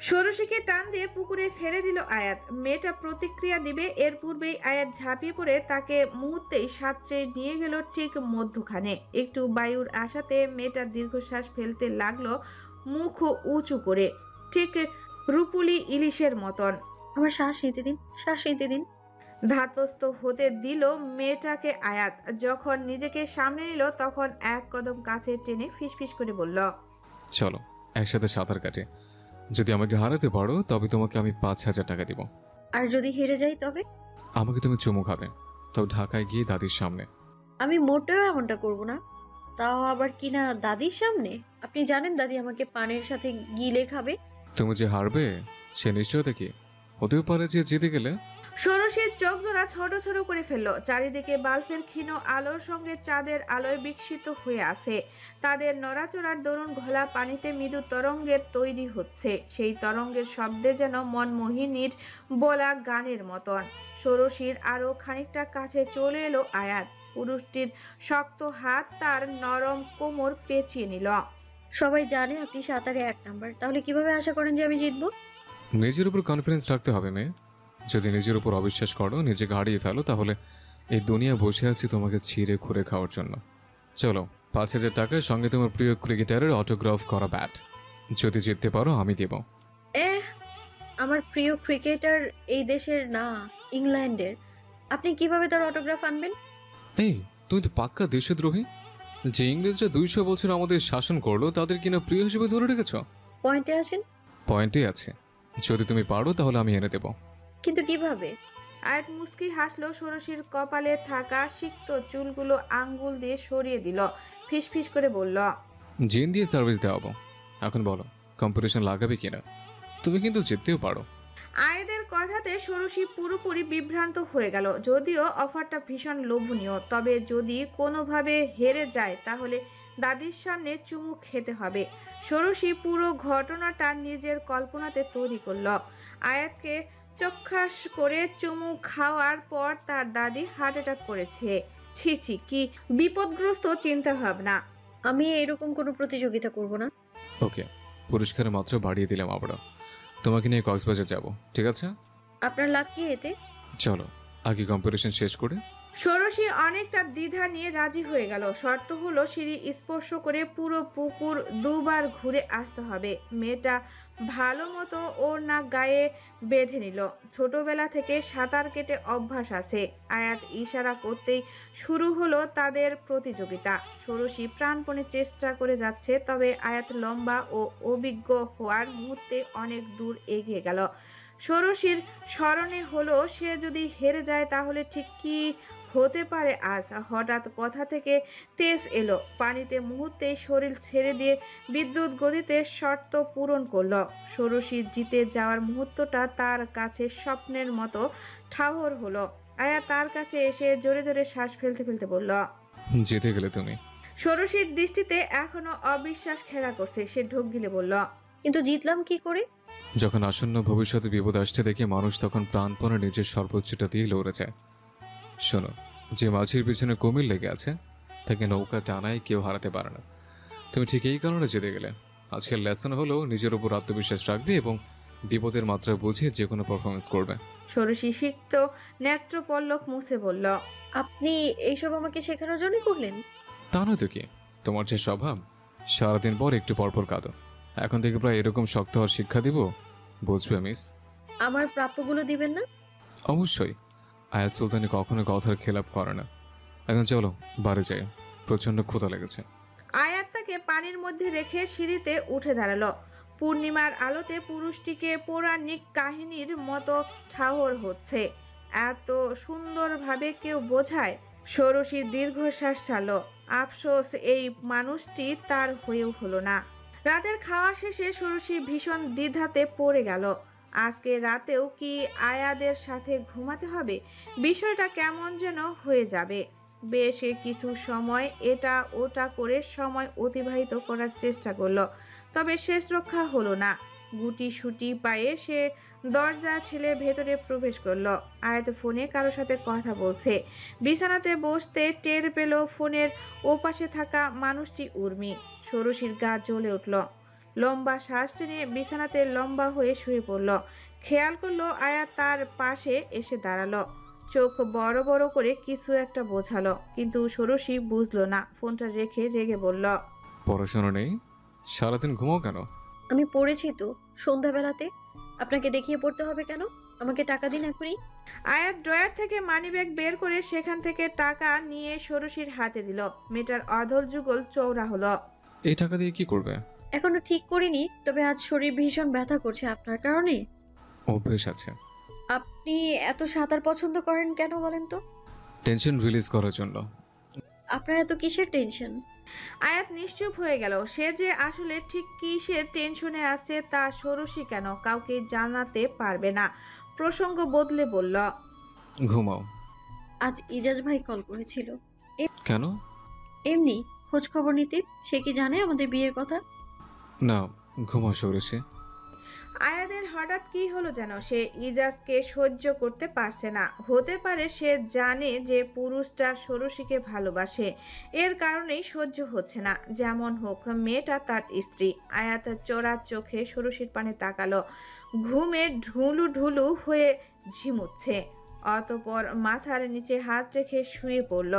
ষোড়শীকে টান দিয়ে পুকুরে ফেলে দিল আয়াত। মেয়েটা প্রতিক্রিয়া দিবে এর পূর্বেই আয়াত ঝাঁপিয়ে পড়ে তাকে মুহূর্তেই সাঁতরে নিয়ে গেল ঠিক মধ্যখানে। একটু বায়ুর আশাতে মেয়েটা দীর্ঘশ্বাস ফেলতে লাগলো, মুখ উঁচু করে, ঠিক রূপুলি ইলিশের মতন। আমার শ্বাস নিতে দিন, শ্বাস নিতে দিন। ধাতস্থ হতে দিল মেয়েটাকে আয়াত। যখন নিজেকে সামনে নিল তখন এক কদম কাছে টেনে ফিসফিস করে বলল, চলো একসাথে সাঁতার কাটে। যদি আমাকে হারাতে পারো তবে তোমাকে আমি 5,000 টাকা দিব। আর যদি হেরে যাই তবে? আমাকে তুমি চুমু খাবে, তাও ঢাকায় গিয়ে দাদির সামনে। আমি মোটেও এমনটা করব না, তাও আবার কিনা দাদির সামনে। আপনি জানেন দাদি আমাকে পানের সাথে গিলে খাবে। তুমি যে হারবে সে নিশ্চয়তা কি? হতেও পারে যে জিতে গেলে। ষোড়শীর চোখ জোড়া ছোট ছোট করে ফেললো। চারিদিকে বাল্বের ক্ষীণ আলোর সঙ্গে চাঁদের আলোয় বিকশিত হয়ে আছে। তাদের নড়াচড়ার দরুন ঘোলা পানিতে মৃদু তরঙ্গের তৈরি হচ্ছে। সেই তরঙ্গের শব্দে যেন মনমোহিনীর বলা গানের মতন। ষোড়শীর আরো খানিকটা কাছে চলে এলো আয়াত। পুরুষটির শক্ত হাত তার নরম কোমর পেঁচিয়ে নিল। সবাই জানে আপনি সাঁতারে 1 নাম্বার, তাহলে কিভাবে আশা করেন যে আমি জিতবো? নিজের উপর কনফিডেন্স রাখতে হবে মেয়ে। যদি নিজের উপর অবিশ্বাস করো, নিজেকে হারিয়ে ফেলো, তাহলে এই দুনিয়া বসে আছি তোমাকে ছিঁড়ে খুঁড়ে খাওয়ার জন্য। চলো 5,000 টাকার সঙ্গে তোমার প্রিয় ক্রিকেটারের অটোগ্রাফ করা ব্যাট। যদি জিততে পারো আমি দেব। আমার প্রিয় ক্রিকেটার এই দেশের না, ইংল্যান্ডের। আপনি কিভাবে তার অটোগ্রাফ আনবেন? এই তুমি তো পাক্কা দেশদ্রোহী। যে ইংরেজরা 200 বছর আমাদের শাসন করলো তাদের কিনা প্রিয় হিসেবে ধরে রেখেছ। পয়েন্টে আসেন। পয়েন্টে আছে, যদি তুমি পারো তাহলে আমি এনে দেব। কিন্তু কিভাবে? আয়াত মুস্কি হাসলো। ষোড়শীর কপালে থাকা সিক্ত চুলগুলো আঙ্গুল দিয়ে সরিয়ে দিল। ফিসফিস করে বলল, জিন দিয়ে সার্ভিস দেওয়াবো। এখন বলো কম্পিটিশন লাগাবে কিনা? তুমি কিন্তু জিততেও পারো। আয়াদের কথাতে ষোড়শী পুরোপুরি বিভ্রান্ত হয়ে গেল। যদিও অফারটা ভীষণ লোভনীয়, তবে যদি কোনোভাবে হেরে যায় তাহলে দাদির সামনে চুমু খেতে হবে। ষোড়শী পুরো ঘটনাটা নিজের কল্পনাতে তৈরি করল। আয়াতকে চক্ষাস করে চুমু খাওয়ার পর তার দাদি হার্ট অ্যাটাক করেছে। ছি ছি, কি বিপদগ্রস্ত চিন্তা ভাবনা। আমি এরকম কোনো প্রতিযোগিতা করব না। ওকে, পুরস্কারের মাত্র বাড়িয়ে দিলাম আবারও। তোমাকে নিয়ে কক্সবাজার যাব, ঠিক আছে? আপনার লাভ কি এতে? চলো আগে কম্পিটিশন শেষ করে। ষোড়শী অনেকটা দ্বিধা নিয়ে রাজি হয়ে গেল। শর্ত হলো সিঁড়ি স্পর্শ করে পুরো পুকুর দুবার ঘুরে আসতে হবে। মেয়েটা ভালো মতো ওড়না গায়ে বেঁধে নিল। ছোটবেলা থেকে সাঁতার কেটে অভ্যাস আছে। আয়াত ইশারা করতেই শুরু হলো তাদের প্রতিযোগিতা। ষোড়শী প্রাণপণে চেষ্টা করে যাচ্ছে, তবে আয়াত লম্বা ও অভিজ্ঞ হওয়ার মুহূর্তে অনেক দূর এগিয়ে গেল। ষোড়শীর স্মরণে হলো সে যদি হেরে যায় তাহলে ঠিক কি হতে পারে আজ। হঠাৎ কথা থেকে তেজ এলো। পানিতে মুহূর্তেই শরীর ছেড়ে দিয়ে বিদ্যুৎ গতিতে শর্ত পূরণ করলো। ষোড়শী জিতে যাওয়ার মুহূর্তটা তার কাছে স্বপ্নের মতো ঠাহর হলো। আয়া তার কাছে এসে জোরে জোরে শ্বাস ফেলতে ফেলতে বলল, জিতে গেলে তুমি। ষোড়শীর দৃষ্টিতে এখনো অবিশ্বাস খেলা করছে। সে ঢোক গিলে বলল, কিন্তু জিতলাম কি করে? যখন আসন্ন ভবিষ্যতে বিপদ আসতে দেখে মানুষ তখন প্রাণপণে নিজের সর্বোচ্চটা দিয়ে লড়ে যায়। শোনো, যে মাঝির পিছনে কুমির লেগে আছে তাকে নৌকা টানায় কেউ হারাতে পারে না। তুমি ঠিক এই কারণে জিতে গেলে। আজকের লেসন হলো নিজের উপর আত্মবিশ্বাস রাখবে এবং বিপদের মাত্রা বুঝে যে কোনো পারফরমেন্স করবে। ষোড়শী সিক্ত নেত্রপল্লক মুছে বলল, আপনি এইসব আমাকে শেখানোর জন্য করলেন? তা নয় তো কি, তোমার যে স্বভাব, সারাদিন পর একটু পরপর কাঁদো। এখন থেকে প্রায় এরকম শক্ত হওয়ার শিক্ষা দিব, বুঝবে মিস? আমার প্রাপ্যগুলো দিবেন না? অবশ্যই। আয়াত সুলতানি কখনো কথার খেলাপ করে না। এখন চলো বাড়ি যাই, প্রচন্ড ক্ষুধা লেগেছে। আয়াত তাকে পানির মধ্যে রেখে সিঁড়িতে উঠে দাঁড়ালো। পূর্ণিমার আলোতে পুরুষটিকে পৌরাণিক কাহিনীর মতো ঠাহর হচ্ছে। এত সুন্দরভাবে কেউ বোঝায়। ষোড়শী দীর্ঘশ্বাস ছাড়ল। আফসোস এই মানুষটি তার হয়েও হলো না। রাতের খাওয়া শেষে ষোড়শী ভীষণ দ্বিধাতে পড়ে গেল। আজকে রাতেও কি আয়াদের সাথে ঘুমাতে হবে? বিষয়টা কেমন যেন হয়ে যাবে। বেশ কিছু সময় এটা ওটা করে সময় অতিবাহিত করার চেষ্টা করলো, তবে শেষ রক্ষা হলো না। গুটি সুটি পায়ে সে দরজা ঠেলে ভেতরে প্রবেশ করলো। আয়াত ফোনে কারোর সাথে কথা বলছে। বিছানাতে বসতে টের পেল ফোনের ওপাশে থাকা মানুষটি উর্মি। ষোড়শীর গা জ্বলে উঠল। লম্বা শ্বাস টেনে বিছানাতে লম্বা হয়ে শুয়ে পড়ল। খেয়াল করলো আয়াত তার পাশে এসে দাঁড়ালো। চোখ বড় বড় করে কিছু একটা বোঝালো, কিন্তু ষোড়শী বুঝলো না। ফোনটা রেখে রেগে বলল, পড়াশোনা নেই? সারাদিন ঘুমাও কেন? আমি পড়েছি তো সন্ধ্যাবেলাতে। আপনাকে দেখিয়ে পড়তে হবে কেন? আমাকে টাকা দিন এখনই। আয়াত ড্রয়ার থেকে মানিব্যাগ বের করে সেখান থেকে টাকা নিয়ে ষোড়শীর হাতে দিল। মেয়েটার অধর যুগল চৌড়া হলো। এই টাকা দিয়ে কি করবে? এখনো ঠিক করিনি, তবে আজ শরীর ভীষণ ব্যথা করছে আপনার কারণে। অভ্যেস আছে। আপনি এত সাঁতার পছন্দ করেন কেন বলেন তো? টেনশন রিলিজ করার জন্য। আপনার এত কিসের টেনশন? আয়াত নিশ্চুপ হয়ে গেল। সে যে আসলে ঠিক কিসের টেনশনে আছে তা ষোড়শী কেন কাউকে জানাতে পারবে না। প্রসঙ্গ বদলে বলল, ঘুমাও। আজ ইজাজ ভাই কল করেছিল। কেন? এমনি খোঁজ খবর নিতে। সে কি জানে আমাদের বিয়ের কথা? না, ঘুমাও সরেছে। আয়াদের হঠাৎ কি হলো যেন। সে ইজাজকে সহ্য করতে পারছে না। হতে পারে সে জানে যে পুরুষটা ষোড়শীকে ভালোবাসে, এর কারণেই সহ্য হচ্ছে না। যেমন হোক, মেয়েটা তার স্ত্রী। আয়াত চোরা চোখে ষোড়শীর পানে তাকালো। ঘুমে ঢুলু ঢুলু হয়ে ঝিমুচ্ছে। অতঃপর মাথার নিচে হাত রেখে শুয়ে পড়ল।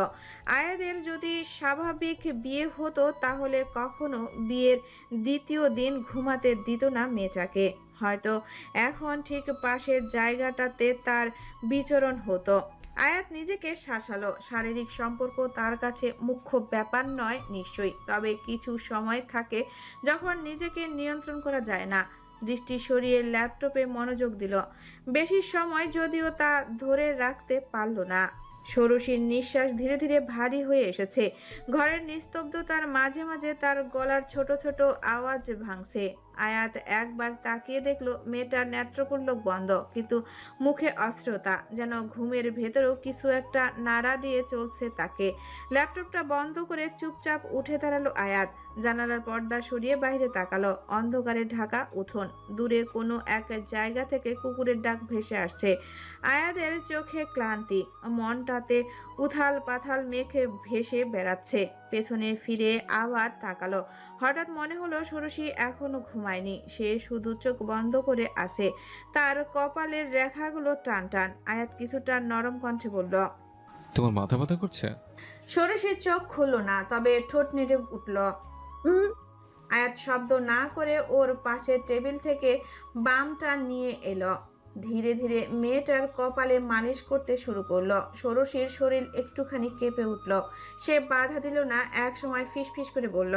আয়াদের যদি স্বাভাবিক বিয়ে হতো তাহলে কখনো বিয়ের দ্বিতীয় দিন ঘুমাতে দিত না মেয়েটাকে। হয়তো এখন ঠিক পাশের জায়গাটাতে তার বিচরণ হতো। আয়াত নিজেকে শাসালো। শারীরিক সম্পর্ক তার কাছে মুখ্য ব্যাপার নয় নিশ্চয়ই, তবে কিছু সময় থাকে যখন নিজেকে নিয়ন্ত্রণ করা যায় না। দৃষ্টি সরিয়ে ল্যাপটপে মনোযোগ দিল। বেশি সময় যদিও তা ধরে রাখতে পারল না। ষোড়শীর নিঃশ্বাস ধীরে ধীরে ভারী হয়ে এসেছে। ঘরের নিস্তব্ধতার মাঝে মাঝে তার গলার ছোট ছোট আওয়াজ ভাঙছে। আয়াত একবার তাকিয়ে দেখলো মেয়েটার নেত্রপল্লব বন্ধ, কিন্তু মুখে অস্থিরতা, যেন ঘুমের ভেতরেও কিছু একটা নাড়া দিয়ে চলছে তাকে। ল্যাপটপটা বন্ধ করে চুপচাপ উঠে দাঁড়ালো আয়াত। জানালার পর্দা সরিয়ে বাইরে তাকালো। অন্ধকারে ঢাকা উঠোন, দূরে কোনো এক জায়গা থেকে কুকুরের ডাক ভেসে আসছে। আয়াদের চোখে ক্লান্তি, মনটাতে উথাল পাথাল মেঘে ভেসে বেড়াচ্ছে। পেছনে ফিরে আবার তাকালো। হঠাৎ মনে হলো ষোড়শী এখনো ঘুমায়নি, সে শুধু চোখ বন্ধ করে আছে। তার কপালের রেখাগুলো টান টান। আয়াত কিছুটা নরম কণ্ঠে বলল, তোমার মাথা ব্যথা করছে? ষোড়শীর চোখ খুলল না, তবে ঠোঁট নেড়ে উঠল। আয়াত শব্দ না করে ওর পাশের টেবিল থেকে বামটা নিয়ে এলো। ধীরে ধীরে মেয়েটার কপালে মালিশ করতে শুরু করলো। ষোড়শীর শরীর একটুখানি কেঁপে উঠল। সে বাধা দিল না, এক সময় ফিসফিস করে বলল,